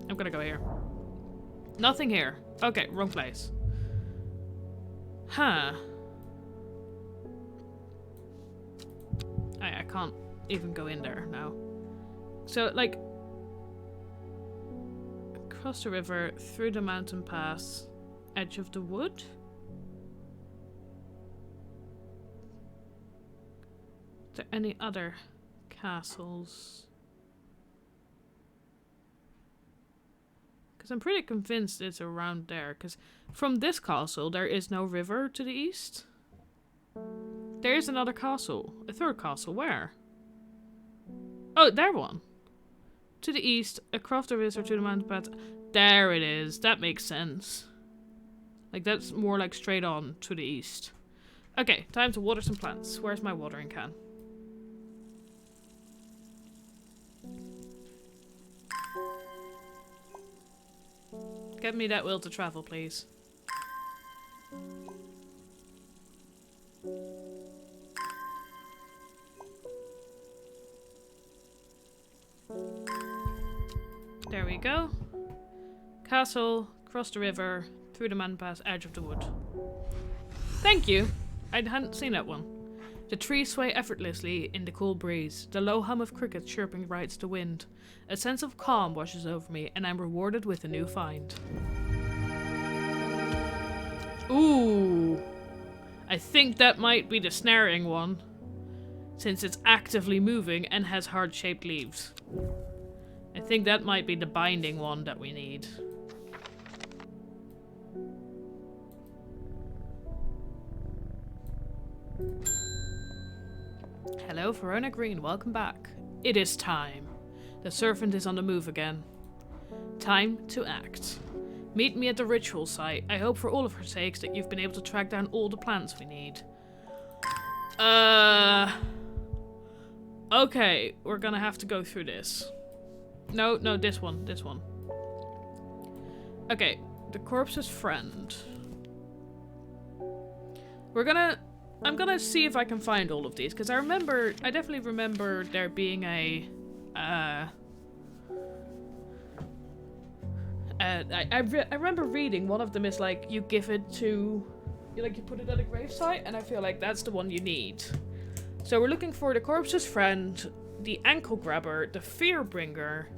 I'm gonna go here. Nothing here. Okay, wrong place. Huh. I can't even go in there now. So, like... across the river, through the mountain pass, edge of the wood? Is there any other castles? Because I'm pretty convinced it's around there. Because from this castle, there is no river to the east. There is another castle. A third castle. Where? Oh, there one. To the east, across the river to the mountain path. There it is. That makes sense. Like, that's more like straight on to the east. Okay, time to water some plants. Where's my watering can? Get me that will to travel, please. There we go. Castle, cross the river, through the mountain pass, edge of the wood. Thank you! I hadn't seen that one. The trees sway effortlessly in the cool breeze. The low hum of crickets chirping rides the wind. A sense of calm washes over me, and I'm rewarded with a new find. Ooh! I think that might be the snaring one, since it's actively moving and has heart-shaped leaves. I think that might be the binding one that we need. Hello, Verona Green. Welcome back. It is time. The servant is on the move again. Time to act. Meet me at the ritual site. I hope for all of her sakes that you've been able to track down all the plants we need. Okay, we're gonna have to go through this. No, this one. Okay, the corpse's friend. I'm gonna see if I can find all of these, because I definitely remember there being a, I remember reading one of them is like, you give it to, you put it at a gravesite, and I feel like that's the one you need. So we're looking for the corpse's friend, the ankle grabber, the fear bringer,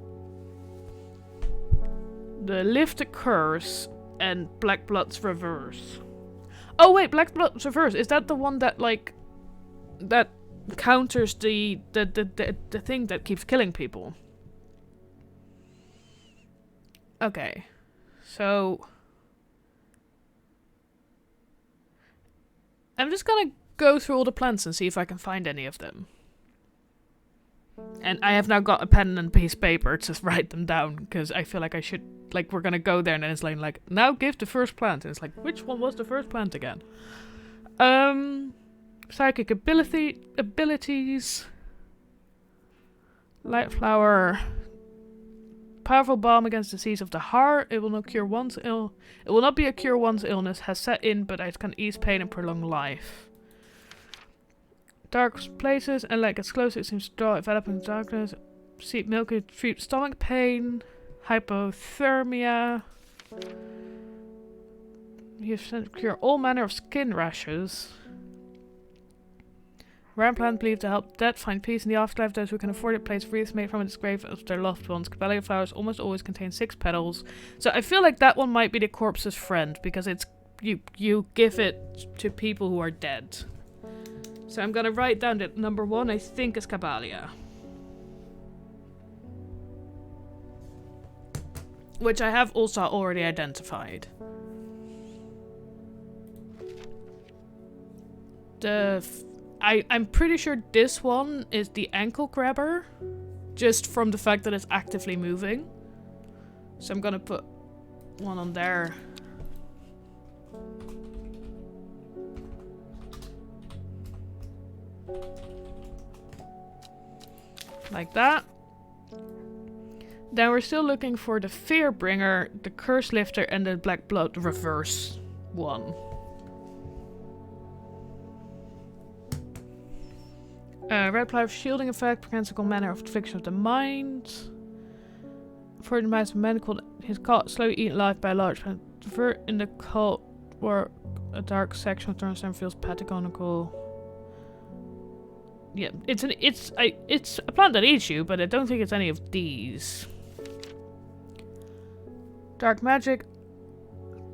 the lift the curse, and Black Blood's reverse. Oh wait, Black Blood's reverse, is that the one that that counters the thing that keeps killing people? Okay, so I'm just gonna go through all the plants and see if I can find any of them. And I have now got a pen and piece of paper to write them down, because I feel like I should, we're gonna go there and then it's like, now give the first plant. And it's like, which one was the first plant again? Psychic abilities. Light flower. Powerful balm against disease of the heart. It will not cure one's It will not be a cure one's illness has set in, but it can ease pain and prolong life. Dark places and like it's close, it seems to draw developing darkness. Seep milk to treat stomach pain, hypothermia. You have cure all manner of skin rashes. Rare plant believed to help dead find peace in the afterlife. Those who can afford it place wreaths made from its grave of their loved ones. Camellia flowers almost always contain 6 petals. So I feel like that one might be the corpse's friend, because it's you give it to people who are dead. So I'm gonna write down that number 1 I think is Cabalia. Which I have also already identified. I'm pretty sure this one is the ankle grabber. Just from the fact that it's actively moving. So I'm gonna put one on there. Like that. Then we're still looking for the Fearbringer, the Curse Lifter, and the Black Blood reverse one. Red Cloud shielding effect, mechanical manner of affliction of the mind. For the minds of men called his cult slowly eaten alive by a large plant. In the cult where a dark section of turns and feels patagoниcal. Yeah, it's a plant that eats you, but I don't think it's any of these. Dark magic.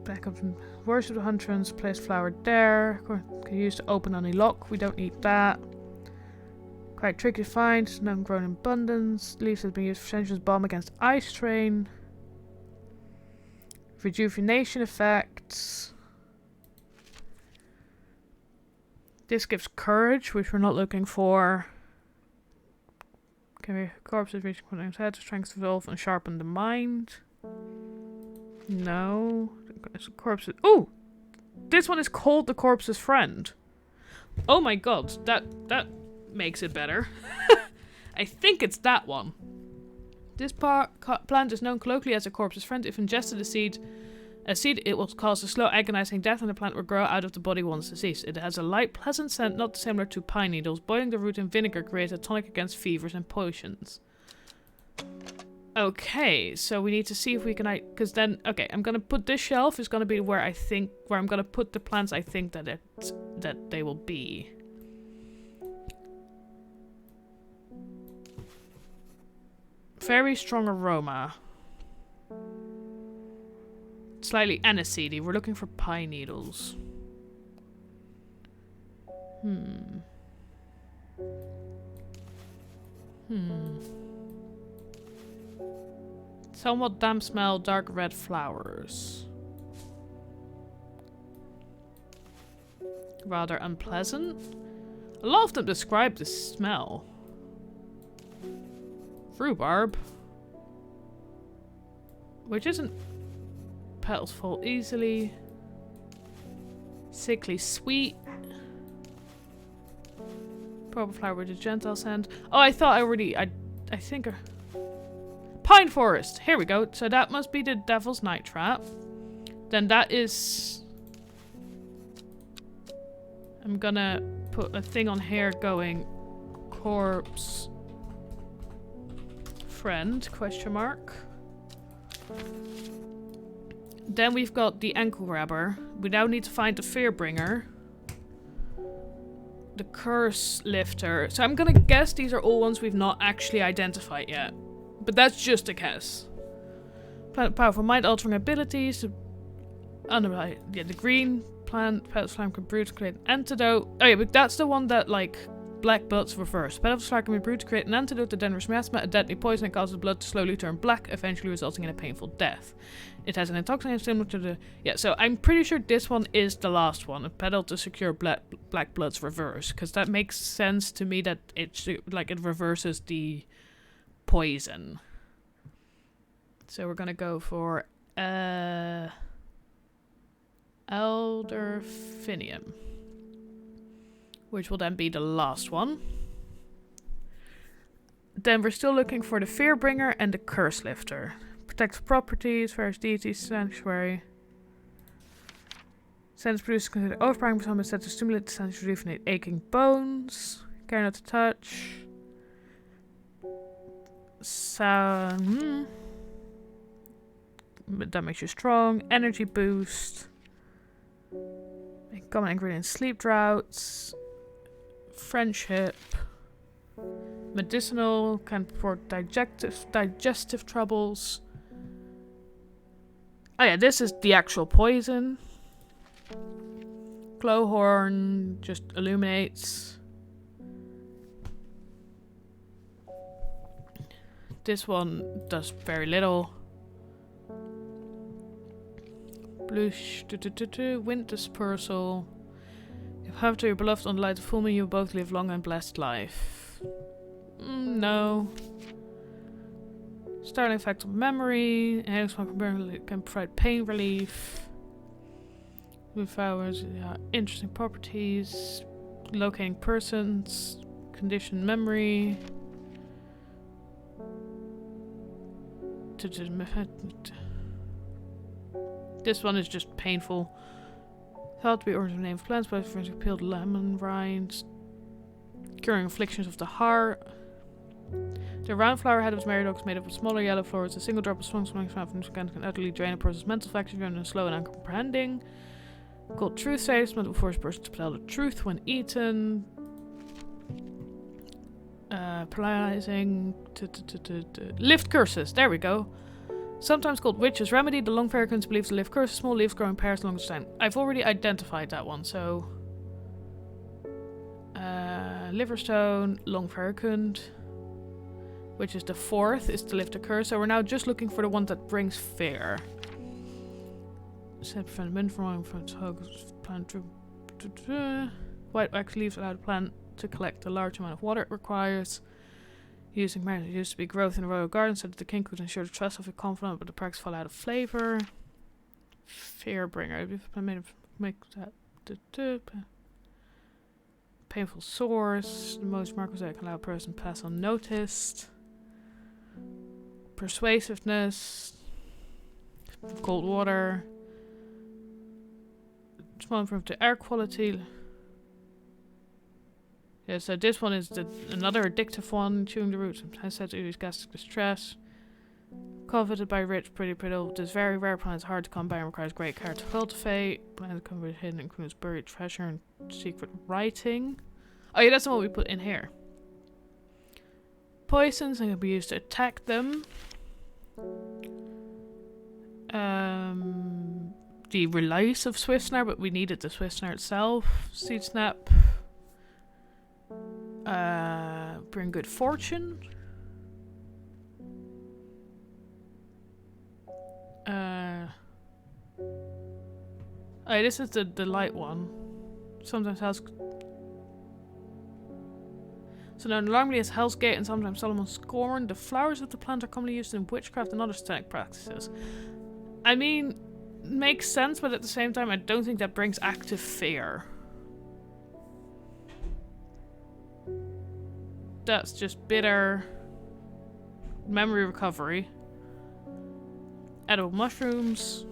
Back up and worship the huntress. Place flower there. Can use to open any lock. We don't need that. Quite tricky to find. None grown in abundance. Leaves has been used for centuries. Bomb against ice train. Rejuvenation effects. This gives courage, which we're not looking for. Okay, corpses reaching one's head to strength evolve and sharpen the mind. No. Corpses. Ooh! This one is called the corpse's friend. Oh my god, that makes it better. I think it's that one. This plant is known colloquially as a corpse's friend. If ingested a seed, it will cause a slow, agonizing death, and the plant will grow out of the body once deceased. It has a light, pleasant scent, not dissimilar to pine needles. Boiling the root in vinegar creates a tonic against fevers and potions. Okay, so we need to see if we can... Because then... Okay, I'm gonna put this shelf is gonna be where I'm gonna put the plants I think that they will be. Very strong aroma. Slightly aniseedy. We're looking for pine needles. Somewhat damp smell, dark red flowers. Rather unpleasant. A lot of them describe the smell. Rhubarb. Which isn't... Petals fall easily. Sickly sweet. Purple flower with a gentle scent. Oh, I thought I already... I think... Pine forest! Here we go. So that must be the devil's night trap. Then that is... I'm gonna put a thing on here going... Corpse... Friend, question mark. Then we've got the ankle grabber. We now need to find the Fearbringer. The curse lifter. So I'm gonna guess these are all ones we've not actually identified yet. But that's just a guess. Powerful mind altering abilities. The green plant, petals flame can brew to create an antidote. Oh yeah, but that's the one that like black blood's reverse. Petals flame can be brewed to create an antidote to dangerous miasma, a deadly poison that causes blood to slowly turn black, eventually resulting in a painful death. It has an intoxicant similar to the... Yeah, so I'm pretty sure this one is the last one. A petal to secure black blood's reverse. Because that makes sense to me that it's like it reverses the poison. So we're gonna go for Elderfinium, which will then be the last one. Then we're still looking for the Fearbringer and the Curse Lifter. Protects properties, various deities, sanctuary. Sense produces considered overpowering, but some is said to stimulate the sense to rejuvenate aching bones. Care not to touch. So, that makes you strong. Energy boost. Common ingredient: sleep droughts. Friendship. Medicinal, can support digestive troubles. Oh yeah, this is the actual poison. Glowhorn just illuminates. This one does very little. Blush, wind dispersal. You have to your beloved on the light of full moon, you both live long and blessed life. No. Startling effect of memory. Can provide pain relief. Blue flowers, yeah, interesting properties. Locating persons. Condition memory. This one is just painful. Thought to be origin name of plants, but for peeled lemon rinds. Curing afflictions of the heart. The round flower head of Maridoc is made up of smaller yellow flowers. A single drop of strong smelling from can utterly drain a person's mental faculties and slow and uncomprehending. Called truth saves, meant to force a person to tell the truth when eaten. Paralyzing. Lift curses. There we go. Sometimes called witch's remedy, the long fericans believes to lift curses, small leaves growing pairs along the stem. I've already identified that one, so Liverstone, long fericund, which is the fourth, is to lift a curse. So we're now just looking for the one that brings fear. Set prevent wind from plant. White wax leaves allow the plant to collect the large amount of water it requires. Using merit used to be growth in the royal garden so that the king could ensure the trust of a confidant, but the practice fall out of flavor. Fearbringer. Make that. Painful sores. The most markers that can allow a person to pass unnoticed. Persuasiveness. Cold water. Small improvement to air quality. Yeah, so this one is another addictive one. Chewing the roots has said to reduce gastric distress. Coveted by rich, pretty brittle. This very rare plant is hard to come by and requires great care to cultivate. Plant covered with hidden includes buried treasure and secret writing. Oh yeah, that's the one we put in here. Poisons and can be used to attack them. The release of Swift Snare, but we needed the Swift Snare itself. Seed Snap. Bring good fortune. Oh, this is the light one. Sometimes has. So now normally it's Hell's Gate and sometimes Solomon's Scorn. The flowers of the plant are commonly used in witchcraft and other satanic practices. I mean, makes sense, but at the same time I don't think that brings active fear. That's just bitter. Memory recovery. Edible mushrooms.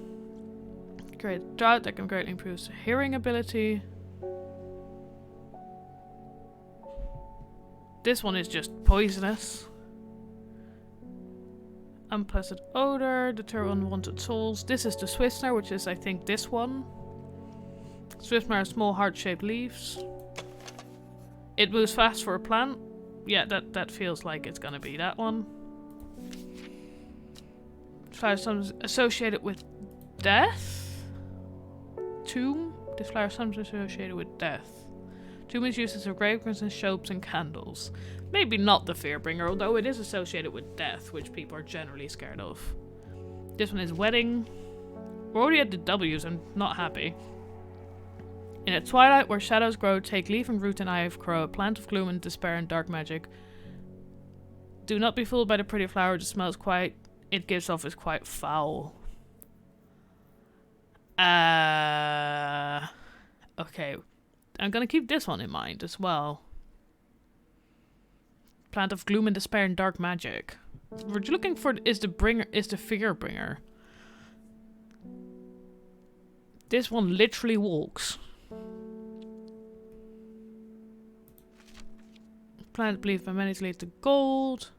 Great drought that can greatly improve hearing ability. This one is just poisonous. Unpleasant odor, deter unwanted souls. This is the Swift Snare, which is I think this one. Swift Snare has small heart-shaped leaves. It moves fast for a plant. Yeah, that feels like it's gonna be that one. Flower sometimes associated with death. Tomb. This flower sometimes associated with death. Tomb is used as a fragrance in soaps and candles. Maybe not the Fearbringer, although it is associated with death, which people are generally scared of. This one is wedding. We're already at the W's. I'm not happy. In a twilight where shadows grow, take leaf and root and eye of crow, a plant of gloom and despair and dark magic. Do not be fooled by the pretty flower, it smells quite. It gives off is quite foul. Okay. I'm gonna keep this one in mind as well. Plant of gloom and despair and dark magic. What you're looking for is the Fearbringer. This one literally walks. Plant believed by many to lead to gold.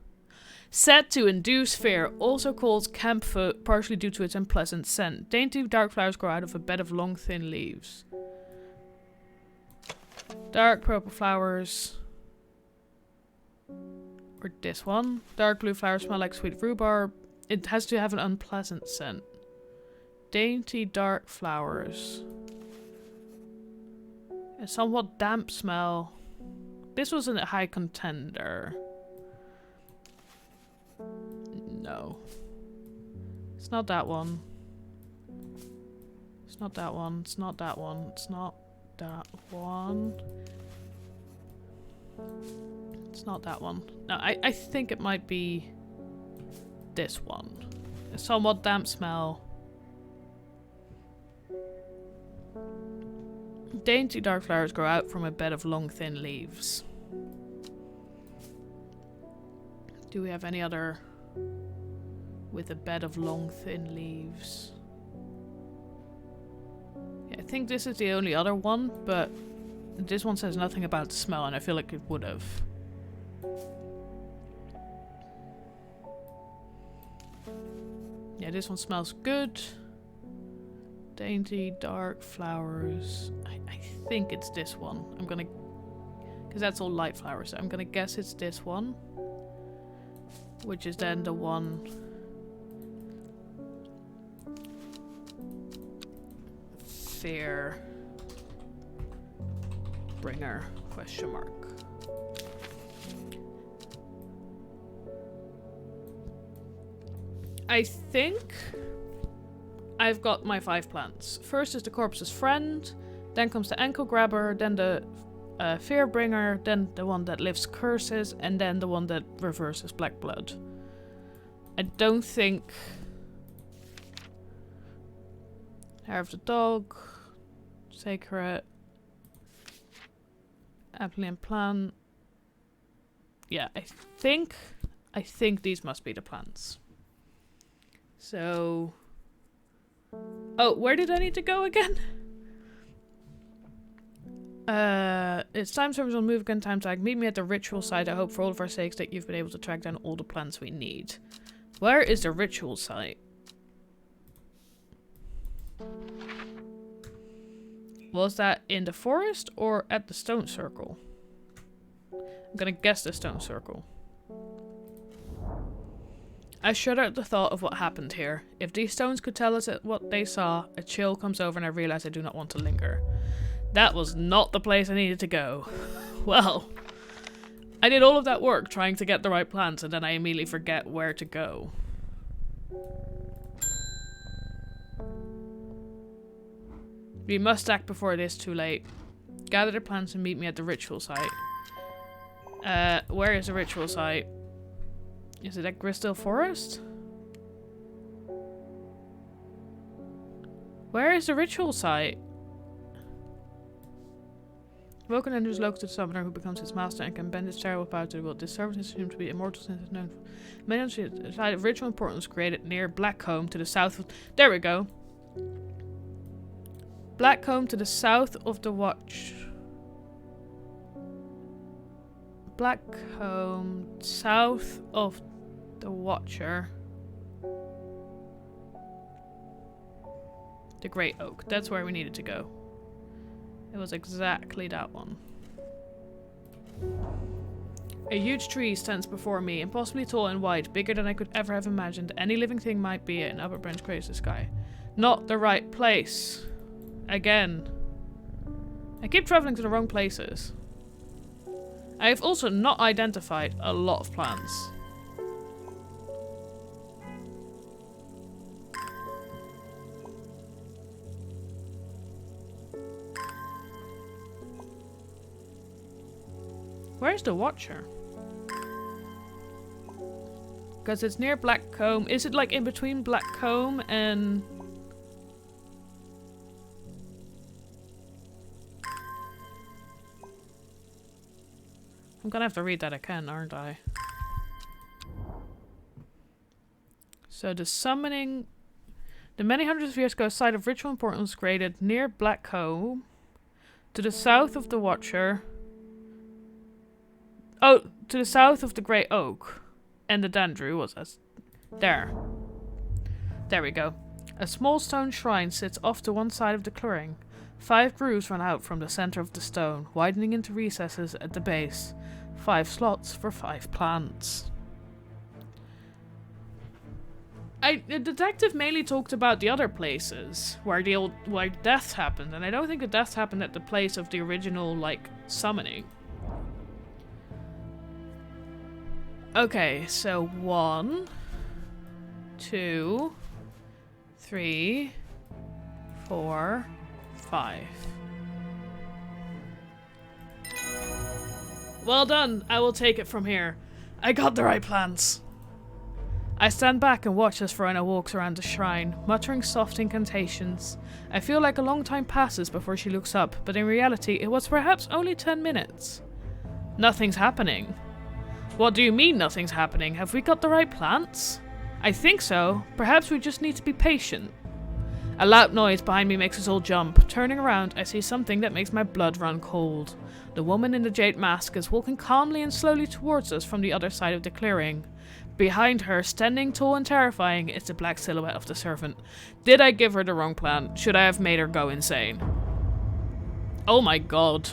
Said to induce fear, also called camphor, partially due to its unpleasant scent. Dainty dark flowers grow out of a bed of long thin leaves. Dark purple flowers. Or this one. Dark blue flowers smell like sweet rhubarb. It has to have an unpleasant scent. Dainty dark flowers. A somewhat damp smell. This wasn't a high contender. No. It's not that one. It's not that one. It's not that one. It's not that one. It's not that one. No, I think it might be this one. A somewhat damp smell. Dainty dark flowers grow out from a bed of long thin leaves. Do we have any other with a bed of long thin leaves? Yeah, I think this is the only other one, but this one says nothing about the smell, and I feel like it would have. Yeah, this one smells good. Dainty dark flowers. I think it's this one. I'm gonna, because that's all light flowers. So I'm gonna guess it's this one, which is then the one. Fair bringer ? Question mark. I think I've got my 5 plants. First is the corpse's friend, then comes the ankle grabber, then the fear bringer, then the one that lifts curses, and then the one that reverses black blood. I don't think hair of the dog, sacred, Applian plant. Yeah, I think these must be the plants. So, oh, where did I need to go again? It's time servers will move again. Time tag. Meet me at the ritual site. I hope for all of our sakes that you've been able to track down all the plants we need. Where is the ritual site? Was that in the forest or at the stone circle? I'm gonna guess the stone circle. I shudder at the thought of what happened here. If these stones could tell us what they saw, a chill comes over and I realize I do not want to linger. That was not the place I needed to go. Well, I did all of that work trying to get the right plants and then I immediately forget where to go. We must act before it is too late. Gather the plants and meet me at the ritual site. Where is the ritual site? Is it at Gristhill Forest? Where is the ritual site? Vulcan enters local to the summoner who becomes its master and can bend its terrible power to the will. This servant is assumed to be immortal since it's known. Many of the site of ritual importance created near Blackcomb to the south of... There we go. Blackcomb to the south of the watch. Blackcomb south of the Watcher. The Great Oak. That's where we needed to go. It was exactly that one. A huge tree stands before me, impossibly tall and wide, bigger than I could ever have imagined. Any living thing might be it. An upper branch creates the sky. Not the right place. Again. I keep traveling to the wrong places. I have also not identified a lot of plants. Where's the Watcher? Because it's near Blackcomb. Is it like in between Blackcomb and... I'm gonna have to read that again, aren't I? So the summoning... The many hundreds of years ago, a site of ritual importance created near Blackcomb to the south of the Watcher. Oh, to the south of the Great Oak. And the Dandrew was as there. There we go. A small stone shrine sits off to one side of the clearing. 5 grooves run out from the center of the stone, widening into recesses at the base. 5 slots for 5 plants. The detective mainly talked about the other places where where deaths happened, and I don't think the deaths happened at the place of the original, like, summoning. Okay, so 1, 2, 3, 4, 5. Well done. I will take it from here. I got the right plans. I stand back and watch as Verona walks around the shrine, muttering soft incantations. I feel like a long time passes before she looks up, but in reality it was perhaps only 10 minutes. Nothing's happening. What do you mean nothing's happening? Have we got the right plants? I think so. Perhaps we just need to be patient. A loud noise behind me makes us all jump. Turning around, I see something that makes my blood run cold. The woman in the jade mask is walking calmly and slowly towards us from the other side of the clearing. Behind her, standing tall and terrifying, is the black silhouette of the servant. Did I give her the wrong plan? Should I have made her go insane? Oh my god.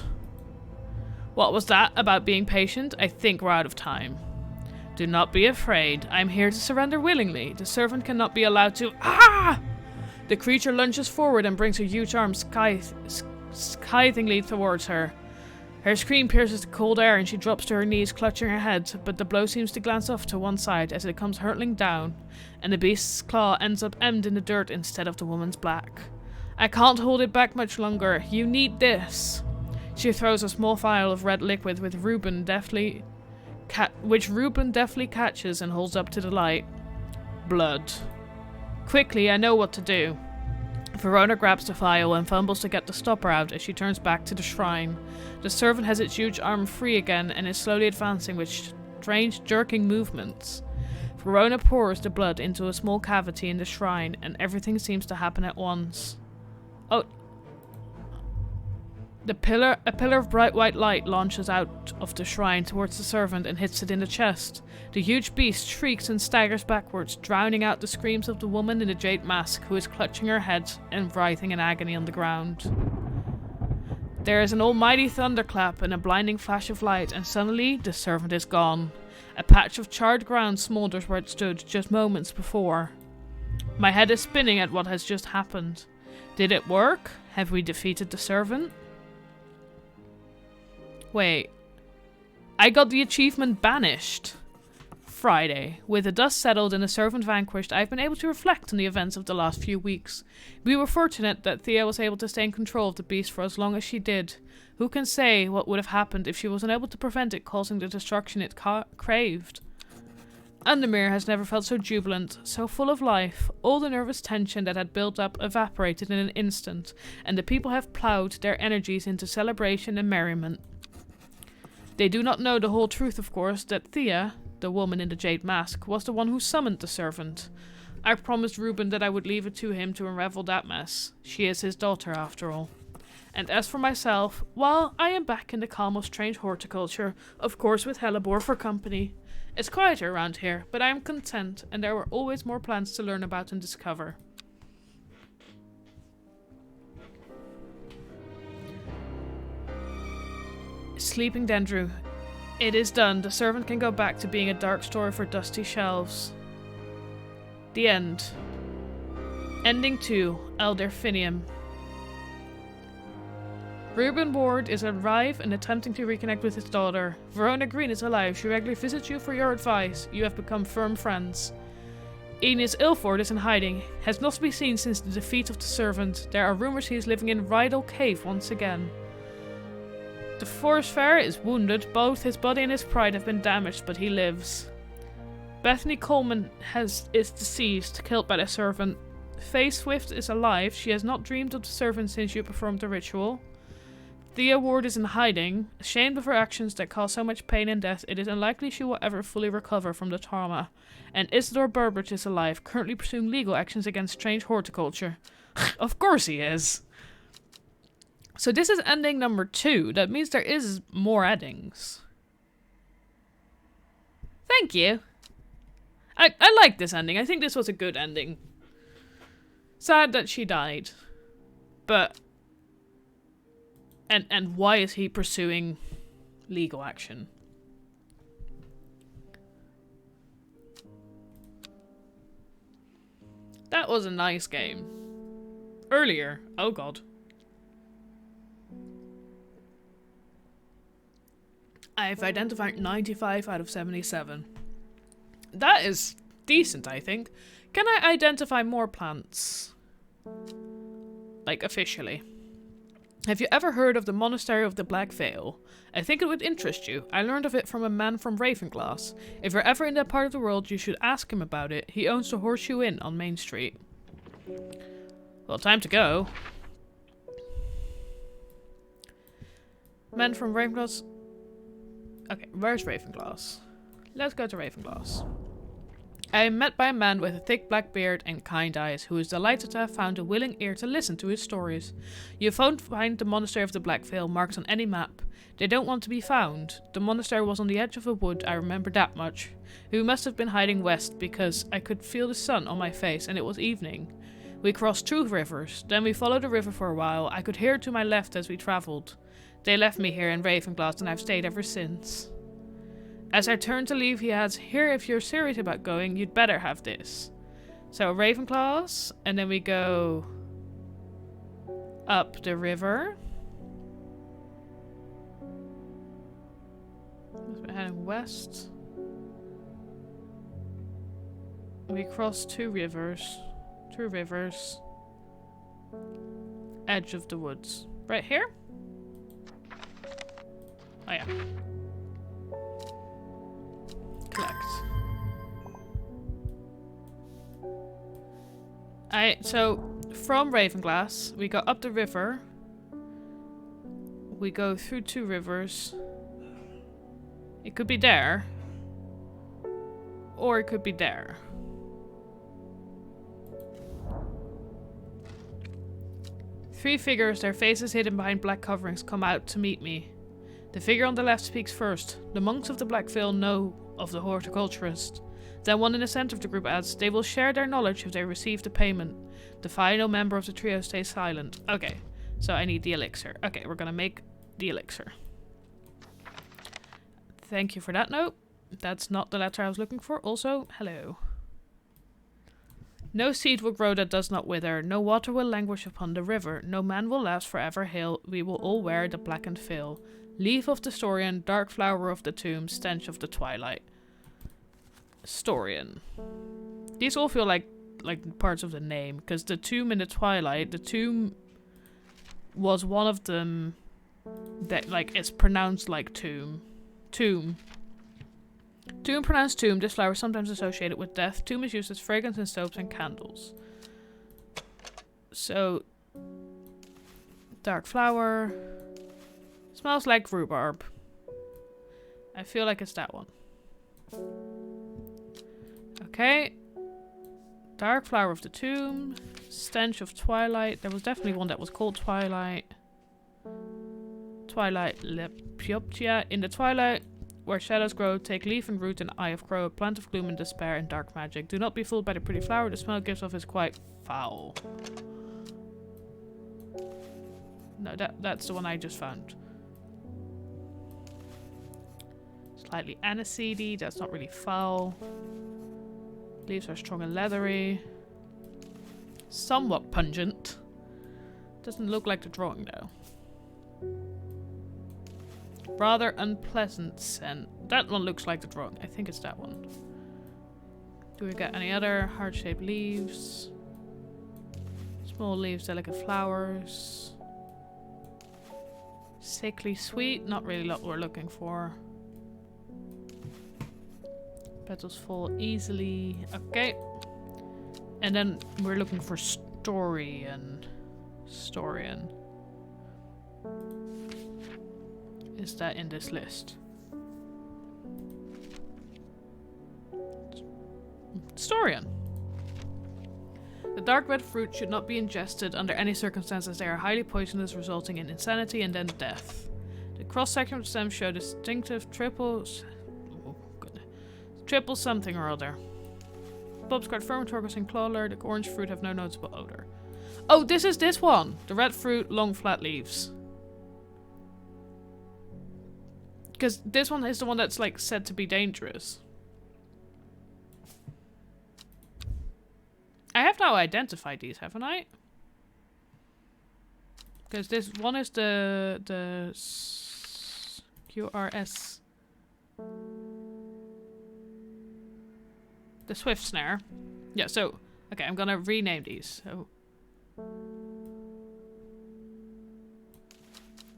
What was that about being patient? I think we're out of time. Do not be afraid. I'm here to surrender willingly. The servant cannot be allowed to— Ah! The creature lunges forward and brings her huge arms scythingly towards her. Her scream pierces the cold air and she drops to her knees, clutching her head, but the blow seems to glance off to one side as it comes hurtling down, and the beast's claw ends up emmed in the dirt instead of the woman's back. I can't hold it back much longer. You need this. She throws a small vial of red liquid which Reuben deftly catches and holds up to the light. Blood. Quickly, I know what to do. Verona grabs the vial and fumbles to get the stopper out as she turns back to the shrine. The servant has its huge arm free again and is slowly advancing with strange jerking movements. Verona pours the blood into a small cavity in the shrine and everything seems to happen at once. Oh. A pillar of bright white light launches out of the shrine towards the servant and hits it in the chest. The huge beast shrieks and staggers backwards, drowning out the screams of the woman in the jade mask who is clutching her head and writhing in agony on the ground. There is an almighty thunderclap and a blinding flash of light, and suddenly the servant is gone. A patch of charred ground smolders where it stood just moments before. My head is spinning at what has just happened. Did it work? Have we defeated the servant? Wait. I got the achievement banished. Friday. With the dust settled and the servant vanquished, I've been able to reflect on the events of the last few weeks. We were fortunate that Thea was able to stay in control of the beast for as long as she did. Who can say what would have happened if she wasn't able to prevent it causing the destruction it craved? Undermere has never felt so jubilant, so full of life. All the nervous tension that had built up evaporated in an instant, and the people have ploughed their energies into celebration and merriment. They do not know the whole truth, of course, that Thea, the woman in the jade mask, was the one who summoned the servant. I promised Reuben that I would leave it to him to unravel that mess. She is his daughter, after all. And as for myself, well, I am back in the calm of strange horticulture, of course with Hellebore for company. It's quieter around here, but I am content, and there were always more plants to learn about and discover. Sleeping Dendru. It is done. The servant can go back to being a dark story for dusty shelves. The end. Ending 2. Elderfinium. Reuben Ward is alive and attempting to reconnect with his daughter. Verona Green is alive. She regularly visits you for your advice. You have become firm friends. Aeneas Ilford is in hiding. Has not been seen since the defeat of the servant. There are rumors he is living in Rydal Cave once again. The Forest Fair is wounded. Both his body and his pride have been damaged, but he lives. Bethany Coleman is deceased, killed by the servant. Faye Swift is alive. She has not dreamed of the servant since you performed the ritual. Thea Ward is in hiding. Ashamed of her actions that cause so much pain and death, it is unlikely she will ever fully recover from the trauma. And Isidore Burbridge is alive, currently pursuing legal actions against strange horticulture. Of course he is. So this is ending number 2. That means there is more endings. Thank you. I like this ending. I think this was a good ending. Sad that she died. But... And why is he pursuing legal action? That was a nice game. Earlier. Oh god. I've identified 95 out of 77. That is decent, I think. Can I identify more plants? Like, officially. Have you ever heard of the Monastery of the Black Veil? I think it would interest you. I learned of it from a man from Ravenglass. If you're ever in that part of the world, you should ask him about it. He owns the Horseshoe Inn on Main Street. Well, time to go. Man from Ravenglass. Okay, where's Ravenglass? Let's go to Ravenglass. I am met by a man with a thick black beard and kind eyes, who is delighted to have found a willing ear to listen to his stories. You won't find the Monastery of the Black Veil marked on any map. They don't want to be found. The monastery was on the edge of a wood, I remember that much. We must have been hiding west, because I could feel the sun on my face, and it was evening. We crossed 2 rivers, then we followed the river for a while. I could hear it to my left as we travelled. They left me here in Ravenglass, and I've stayed ever since. As I turned to leave, he adds, here, if you're serious about going, you'd better have this. So Ravenglass, and then we go up the river. We're heading west. We cross 2 rivers. 2 rivers. Edge of the woods. Right here? Oh yeah. Collect. So from Ravenglass, we go up the river. We go through 2 rivers. It could be there. Or it could be there. Three figures, their faces hidden behind black coverings, come out to meet me. The figure on the left speaks first. The monks of the Black Veil know of the horticulturist. Then one in the center of the group adds, they will share their knowledge if they receive the payment. The final member of the trio stays silent. Okay, so I need the elixir. Okay, we're gonna make the elixir. Thank you for that note. That's not the letter I was looking for. Also, hello. No seed will grow that does not wither. No water will languish upon the river. No man will last forever hail. We will all wear the blackened veil. Leaf of the Storian, dark flower of the tomb, stench of the twilight. Storian. These all feel like parts of the name, because the tomb in the twilight, the tomb was one of them that, like, it's pronounced like tomb. Tomb. Tomb pronounced tomb. This flower is sometimes associated with death. Tomb is used as fragrance in soaps and candles. So, dark flower. Smells like rhubarb. I feel like it's that one. Okay. Dark flower of the tomb. Stench of twilight. There was definitely one that was called Twilight. Twilight Lepiotia. In the twilight, where shadows grow, take leaf and root and eye of crow, a plant of gloom and despair and dark magic. Do not be fooled by the pretty flower. The smell it gives off is quite foul. No, that's the one I just found. Slightly aniseedy. That's not really foul. Leaves are strong and leathery. Somewhat pungent. Doesn't look like the drawing though. Rather unpleasant scent. That one looks like the drawing. I think it's that one. Do we get any other heart-shaped leaves? Small leaves, delicate flowers. Sickly sweet. Not really what we're looking for. Petals fall easily. Okay. And then we're looking for Storian. Storian. Is that in this list? Storian. The dark red fruit should not be ingested under any circumstances. They are highly poisonous, resulting in insanity and then death. The cross-section of the stems show distinctive triple something or other. Bulbs guard firm, turquoise and clawler. The orange fruit have no noticeable odor. Oh, this is this one! The red fruit, long flat leaves. Because this one is the one that's, like, said to be dangerous. I have now identified these, haven't I? Because this one is the QRS, the Swift Snare. Yeah. So okay, I'm gonna rename these. So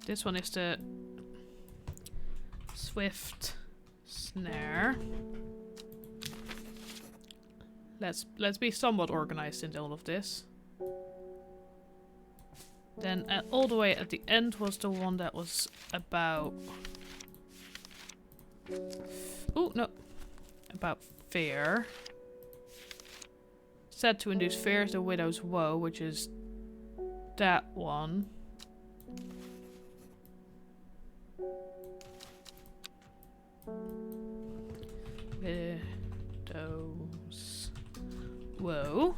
this one is the Swift Snare. Let's be somewhat organized in all of this. Then all the way at the end was the one that was about... Oh, no. About fear. Said to induce fear is the widow's woe, which is that one. Widow's woe.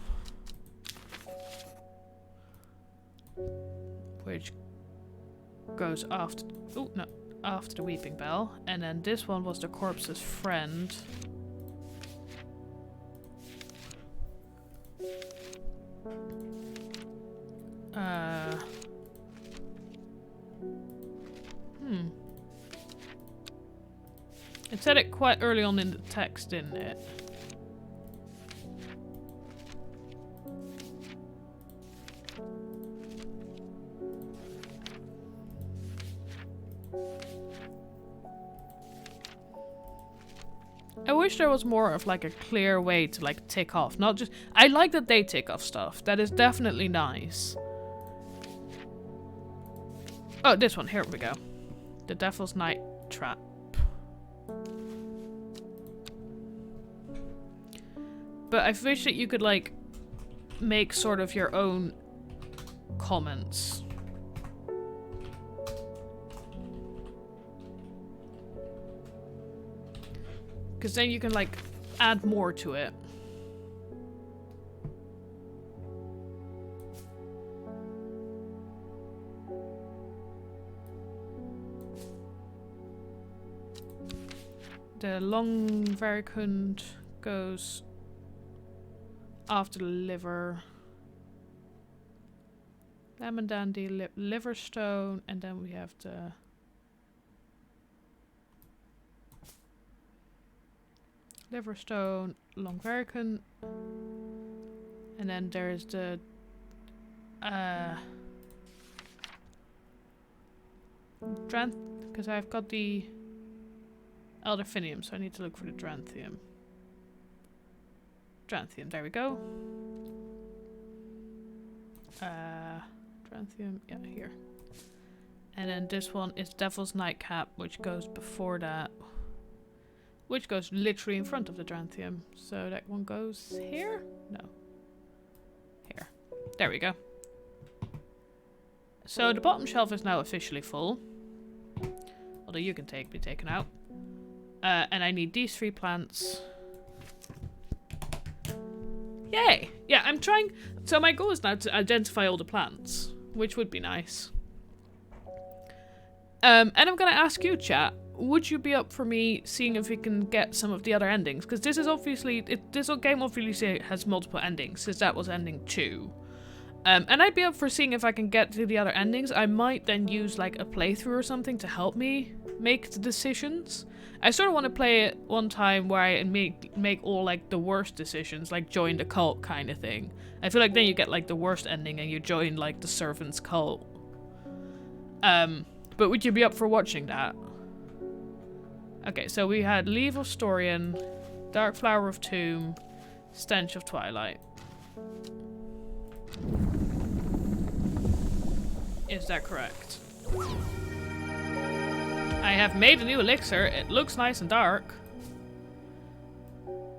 Which goes after... Oh, no. After the weeping bell. And then this one was the corpse's friend. It said it quite early on in the text, didn't it? I wish there was more of like a clear way to like tick off, not just... I like that they tick off stuff. That is definitely nice. Oh, this one. Here we go. The Devil's Night Trap. But I wish that you could like make sort of your own comments. Because then you can like add more to it. The long varicund goes after the liver. Lemon dandy, liver stone, and then we have the liver stone, long varicund, and then there's the because I've got the elderfinium, so I need to look for the dranthium. Dranthium, there we go. Dranthium, yeah, here. And then this one is Devil's Nightcap, which goes before that. Which goes literally in front of the Dranthium. So that one goes here? No. Here. There we go. So the bottom shelf is now officially full. Although you can be taken out. And I need these 3 plants. Yay! Yeah, I'm trying... So my goal is now to identify all the plants. Which would be nice. And I'm gonna ask you, chat. Would you be up for me seeing if we can get some of the other endings? Because this is obviously... this game obviously has multiple endings, since that was ending 2. And I'd be up for seeing if I can get to the other endings. I might then use like a playthrough or something to help me make the decisions. I sort of want to play it one time where I make all like the worst decisions, like join the cult kind of thing. I feel like then you get like the worst ending and you join like the servant's cult. But would you be up for watching that? Okay, so we had Leave of Storian, Dark Flower of Tomb, Stench of Twilight. Is that correct? I have made a new elixir. It looks nice and dark.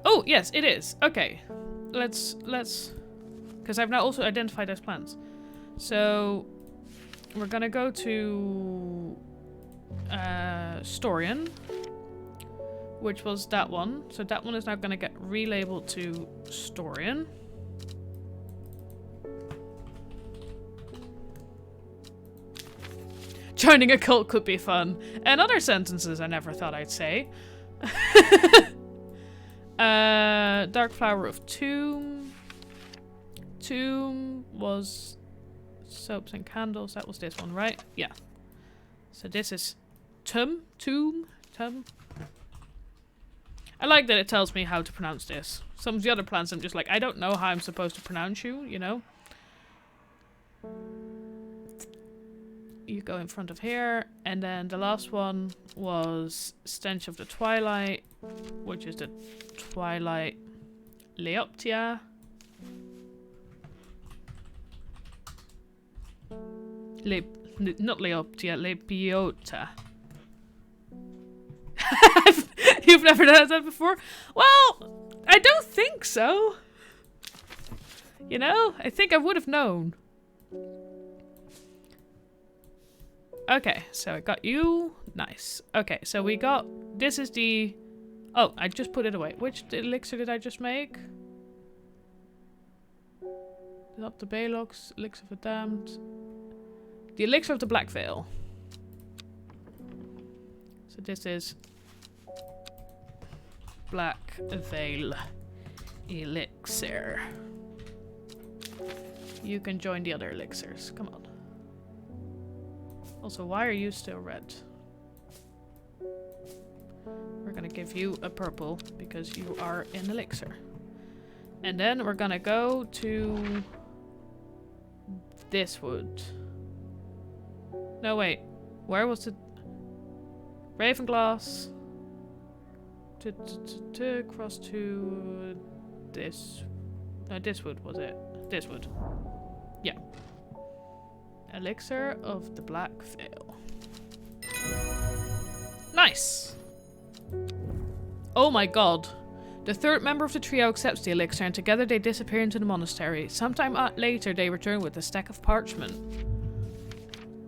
Oh, yes, it is. Okay. Let's... Because I've now also identified those plants. So... We're gonna go to... Storian. Which was that one. So that one is now gonna get relabeled to Storian. Joining a cult could be fun. And other sentences I never thought I'd say. Dark Flower of Tomb. tomb was soaps and candles. That was this one, right? Yeah. So this is tomb. I like that it tells me how to pronounce this. Some of the other plants I'm just like, I don't know how I'm supposed to pronounce you, you know? You go in front of here. And then the last one was Stench of the Twilight, which is the Twilight Leoptia. Not Leoptia, Lepiota. You've never heard that before? Well, I don't think so. You know, I think I would have known. Okay, so I got you. Nice. Okay, so we got... This is the... Oh, I just put it away. Which elixir did I just make? Not the Balox, Elixir of the Damned. The Elixir of the Black Veil. So this is... Black Veil Elixir. You can join the other elixirs. Come on. Also, why are you still red? We're gonna give you a purple because you are an elixir. And then we're gonna go to this wood. No, wait. Where was the Ravenglass? Cross to this. No, this wood was it? This wood. Yeah. Elixir of the Black Veil. Nice! Oh my god. The third member of the trio accepts the elixir and together they disappear into the monastery. Sometime later they return with a stack of parchment.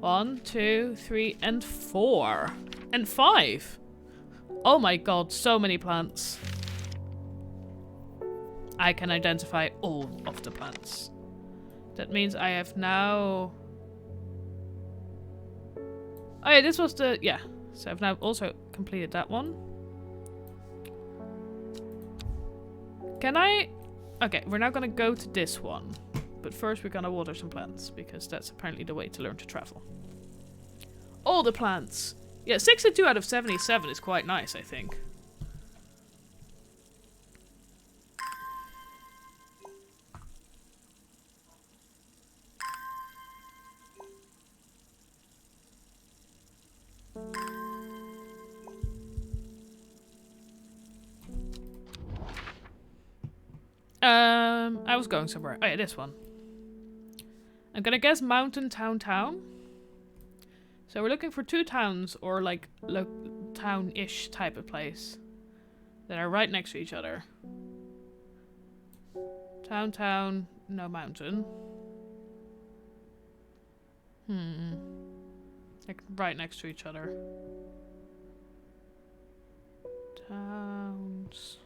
1, 2, 3, and 4. And 5! Oh my god, so many plants. I can identify all of the plants. That means I have now... Oh yeah, this was the... Yeah. So I've now also completed that one. Can I... Okay, we're now gonna go to this one. But first we're gonna water some plants, because that's apparently the way to learn to travel. All the plants! Yeah, 62 out of 77 is quite nice, I think. I was going somewhere. Oh yeah, this one. I'm gonna guess mountain, town. So we're looking for 2 towns, or like town-ish type of place that are right next to each other. Town, no mountain. Like right next to each other. Towns.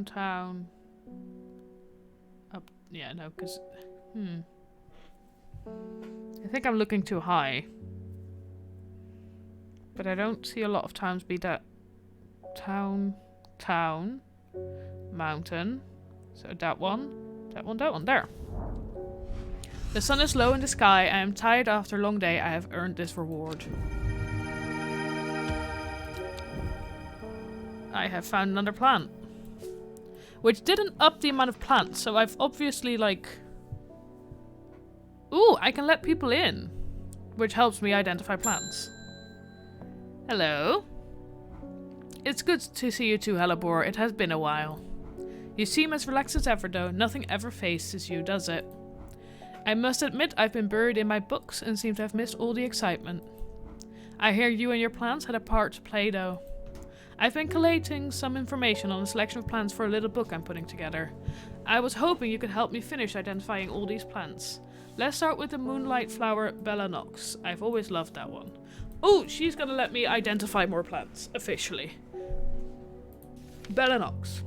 Town. Up. Yeah, no, because... I think I'm looking too high. But I don't see a lot of towns be that. Town. Mountain. So that one. There. The sun is low in the sky. I am tired after a long day. I have earned this reward. I have found another plant. Which didn't up the amount of plants, so I've obviously like... Ooh, I can let people in. Which helps me identify plants. Hello. It's good to see you too, Hellebore. It has been a while. You seem as relaxed as ever though. Nothing ever phases you, does it? I must admit I've been buried in my books and seem to have missed all the excitement. I hear you and your plants had a part to play though. I've been collating some information on a selection of plants for a little book I'm putting together. I was hoping you could help me finish identifying all these plants. Let's start with the moonlight flower Bellanox. I've always loved that one. Oh, she's gonna let me identify more plants, officially. Bellanox.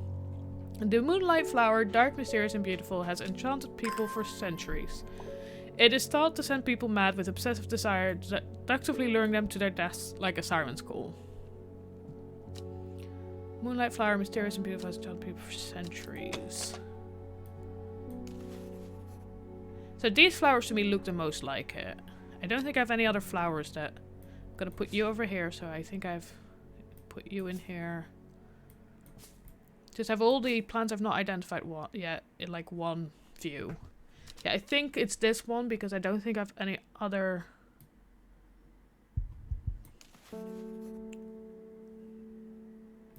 The moonlight flower, dark, mysterious and beautiful, has enchanted people for centuries. It is thought to send people mad with obsessive desire, seductively luring them to their deaths like a siren's call. Moonlight flower, mysterious and beautiful, has done people for centuries. So these flowers to me look the most like it. I don't think I have any other flowers that... I'm gonna put you over here, so I think I've put you in here. Just have all the plants I've not identified yet in like one view. Yeah, I think it's this one because I don't think I have any other...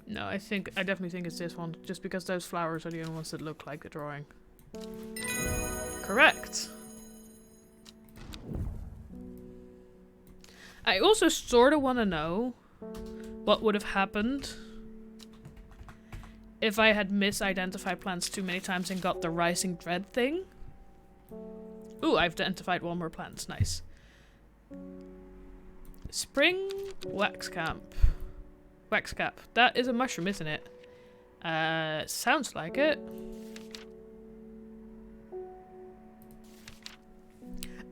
No, I definitely think it's this one, just because those flowers are the only ones that look like the drawing. Correct. I also sort of want to know what would have happened if I had misidentified plants too many times and got the Rising Dread thing. Ooh, I've identified one more plant. Nice. Spring wax camp. Wax cap. That is a mushroom, isn't it? Sounds like it.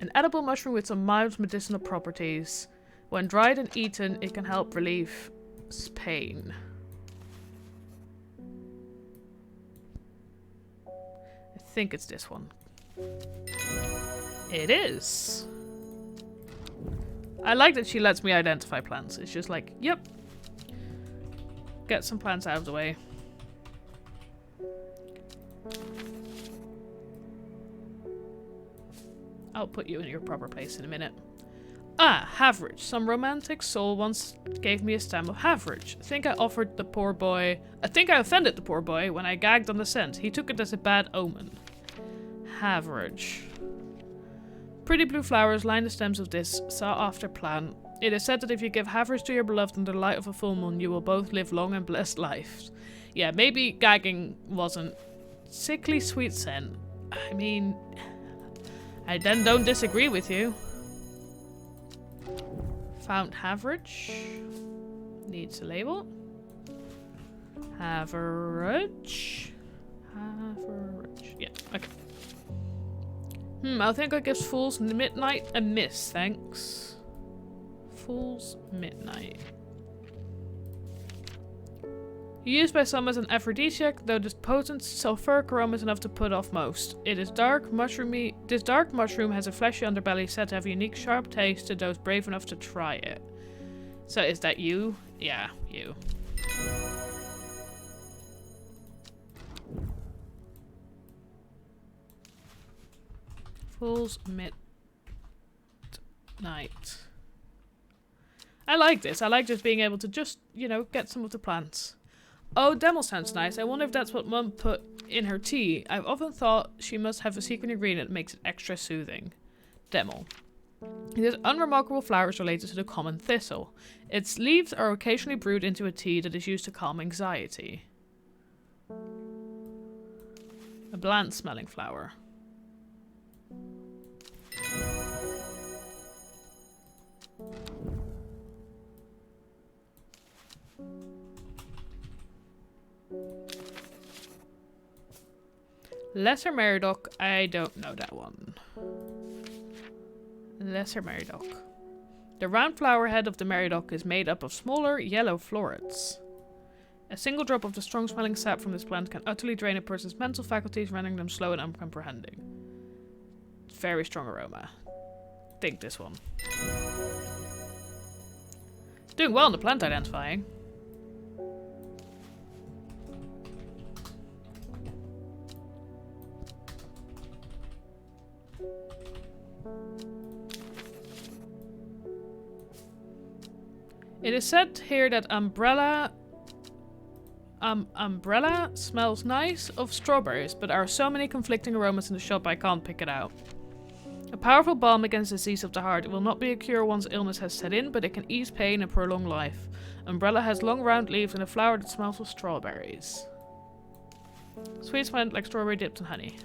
An edible mushroom with some mild medicinal properties. When dried and eaten, it can help relieve pain. I think it's this one. It is. I like that she lets me identify plants. It's just like, yep. Get some plants out of the way. I'll put you in your proper place in a minute. Ah, Haverage. Some romantic soul once gave me a stem of Haverage. I think I offended the poor boy when I gagged on the scent. He took it as a bad omen. Haverage. Pretty blue flowers line the stems of this sought-after plant. It is said that if you give Haverage to your beloved under the light of a full moon, you will both live long and blessed lives. Yeah, maybe gagging wasn't sickly sweet scent. I mean, I then don't disagree with you. Found Haverage. Needs a label. Haverage. Haverage. Yeah, okay. I think I give Fool's Midnight a miss, thanks. Fool's Midnight. Used by some as an aphrodisiac, though this potent sulfuric aroma is enough to put off most. It is dark, mushroomy. This dark mushroom has a fleshy underbelly said to have a unique sharp taste to those brave enough to try it. So is that you? Yeah, you. Fool's Midnight. I like this. I like just being able to just, you know, get some of the plants. Oh, Demel sounds nice. I wonder if that's what Mum put in her tea. I've often thought she must have a secret ingredient that makes it extra soothing. Demel. It has unremarkable flowers related to the common thistle. Its leaves are occasionally brewed into a tea that is used to calm anxiety. A bland smelling flower. Lesser Meridoc, I don't know that one. Lesser Meridoc. The round flower head of the Meridoc is made up of smaller yellow florets. A single drop of the strong smelling sap from this plant can utterly drain a person's mental faculties, rendering them slow and uncomprehending. Very strong aroma. Think this one. Doing well in the plant identifying. It is said here that umbrella smells nice of strawberries, but there are so many conflicting aromas in the shop I can't pick it out. A powerful balm against disease of the heart. It will not be a cure once illness has set in, but it can ease pain and prolong life. Umbrella has long round leaves and a flower that smells of strawberries. Sweet smell like strawberry dipped in honey.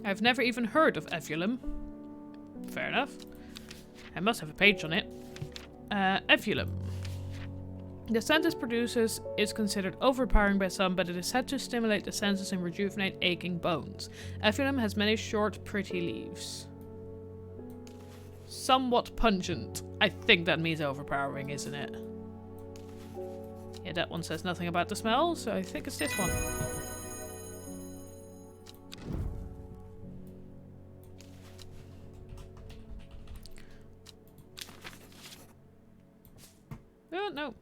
I've never even heard of Evulum. Fair enough. I must have a page on it. Evulum. The scent it produces is considered overpowering by some, but it is said to stimulate the senses and rejuvenate aching bones. Effluent has many short, pretty leaves. Somewhat pungent. I think that means overpowering, isn't it? Yeah, that one says nothing about the smell, so I think it's this one. Oh, no.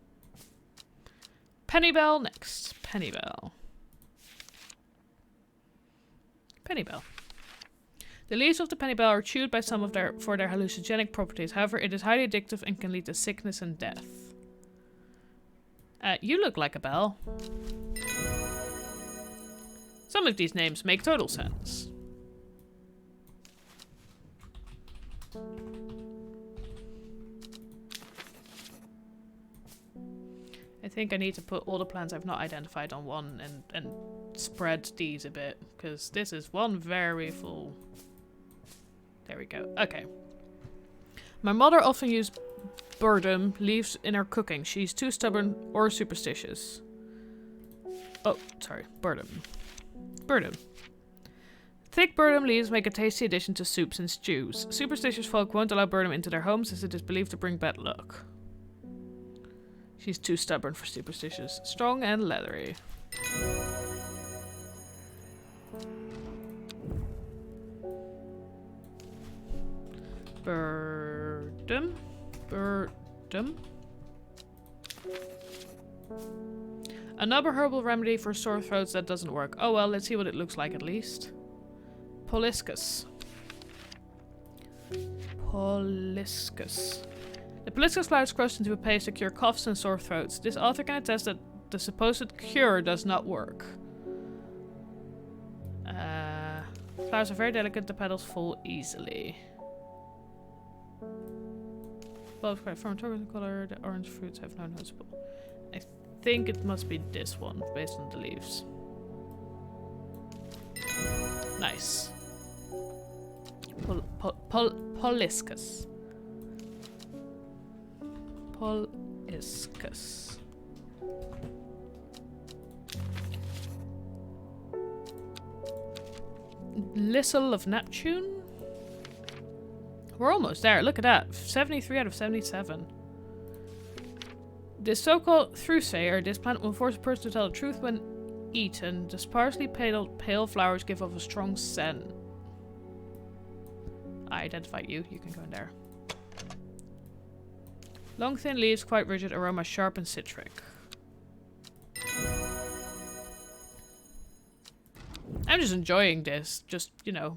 Pennybell next. Pennybell. Pennybell. The leaves of the pennybell are chewed by some for their hallucinogenic properties. However, it is highly addictive and can lead to sickness and death. You look like a bell. Some of these names make total sense. I think I need to put all the plants I've not identified on one and spread these a bit, because this is one very full. There we go. Okay. My mother often used burdock leaves in her cooking. She's too stubborn or superstitious. Oh, sorry. Burdock. Burdock. Thick burdock leaves make a tasty addition to soups and stews. Superstitious folk won't allow burdock into their homes as it is believed to bring bad luck. She's too stubborn for superstitious. Strong and leathery. Burdock. Burdock. Another herbal remedy for sore throats that doesn't work. Oh well, let's see what it looks like at least. Poliscus. Poliscus. The poliscus flower is crushed into a paste to cure coughs and sore throats. This author can attest that the supposed cure does not work. Flowers are very delicate, the petals fall easily. Bulbs quite firm, turquoise color, the orange fruits have no noticeable. I think it must be this one, based on the leaves. Nice. Poliscus. Poliscus. Lissel of Neptune? We're almost there. Look at that. 73 out of 77. This so-called Thrusayer, this plant will force a person to tell the truth when eaten. The sparsely pale flowers give off a strong scent. I identified you. You can go in there. Long thin leaves, quite rigid, aroma sharp and citric. I'm just enjoying this. Just, you know,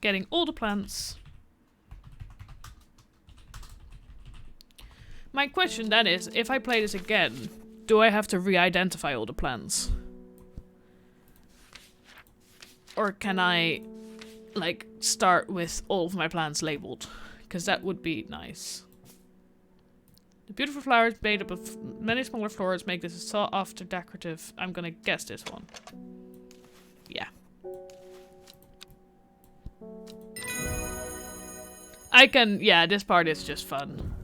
getting all the plants. My question then is, if I play this again, do I have to re-identify all the plants? Or can I, like, start with all of my plants labeled? Because that would be nice. The beautiful flowers made up of many smaller flowers make this a sought-after decorative. I'm gonna guess this one. Yeah. I can, yeah, this part is just fun.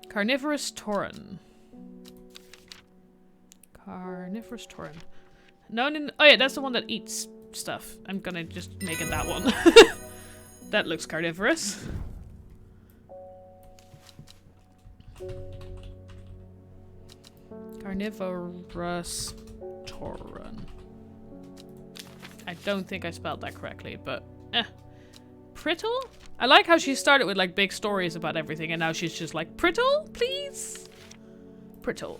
Carnivorous Tauren. Carnivorous Tauren. Known in... Oh yeah, that's the one that eats stuff. I'm gonna just make it that one. That looks carnivorous. Carnivorous Tauren. I don't think I spelled that correctly, but Prittle? I like how she started with like big stories about everything and now she's just like, Prittle, please? Prittle.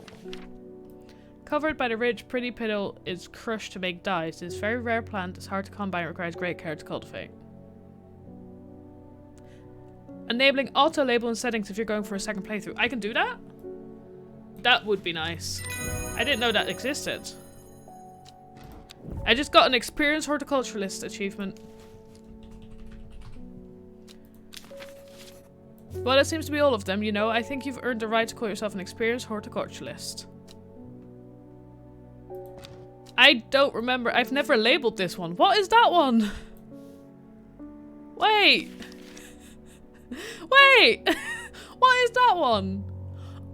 Covered by the ridge, pretty Prittle is crushed to make dyes. This very rare plant is hard to come by and requires great care to cultivate. Enabling auto-label in settings if you're going for a second playthrough. I can do that? That would be nice. I didn't know that existed. I just got an experienced horticulturalist achievement. Well, that seems to be all of them, you know. I think you've earned the right to call yourself an experienced horticulturalist. I don't remember. I've never labeled this one. What is that one? Wait. Wait. What is that one?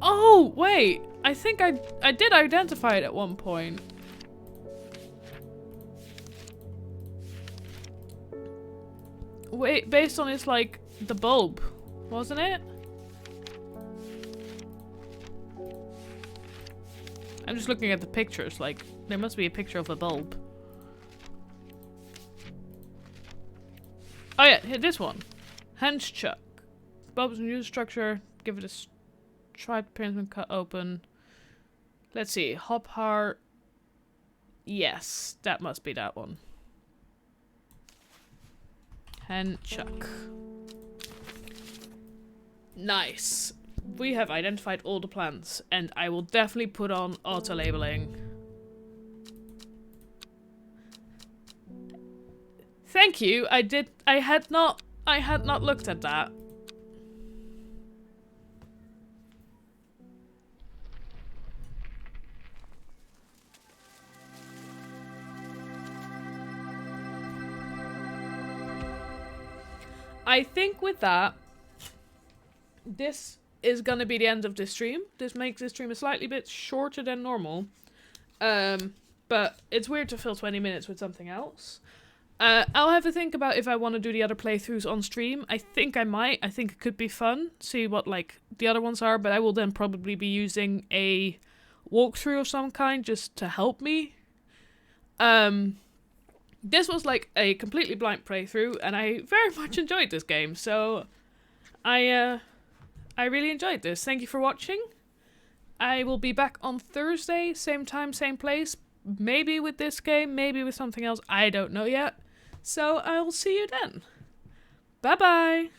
Oh, wait. I think I did identify it at one point. Wait, based on its, like, the bulb, wasn't it? I'm just looking at the pictures, like, there must be a picture of a bulb. Oh yeah, this one. Hench chuck. Bulbs new structure, give it a striped appearance when cut open. Let's see, hop heart. Yes, that must be that one. Henchuck. Nice. We have identified all the plants, and I will definitely put on auto-labeling. Thank you. I had not looked at that. I think with that, this is gonna be the end of this stream. This makes this stream a slightly bit shorter than normal. But it's weird to fill 20 minutes with something else. I'll have a think about if I want to do the other playthroughs on stream. I think I might. I think it could be fun. See what, like, the other ones are. But I will then probably be using a walkthrough of some kind just to help me. This was like a completely blind playthrough, and I very much enjoyed this game, so I really enjoyed this. Thank you for watching. I will be back on Thursday, same time, same place, maybe with this game, maybe with something else, I don't know yet. So I'll see you then. Bye bye!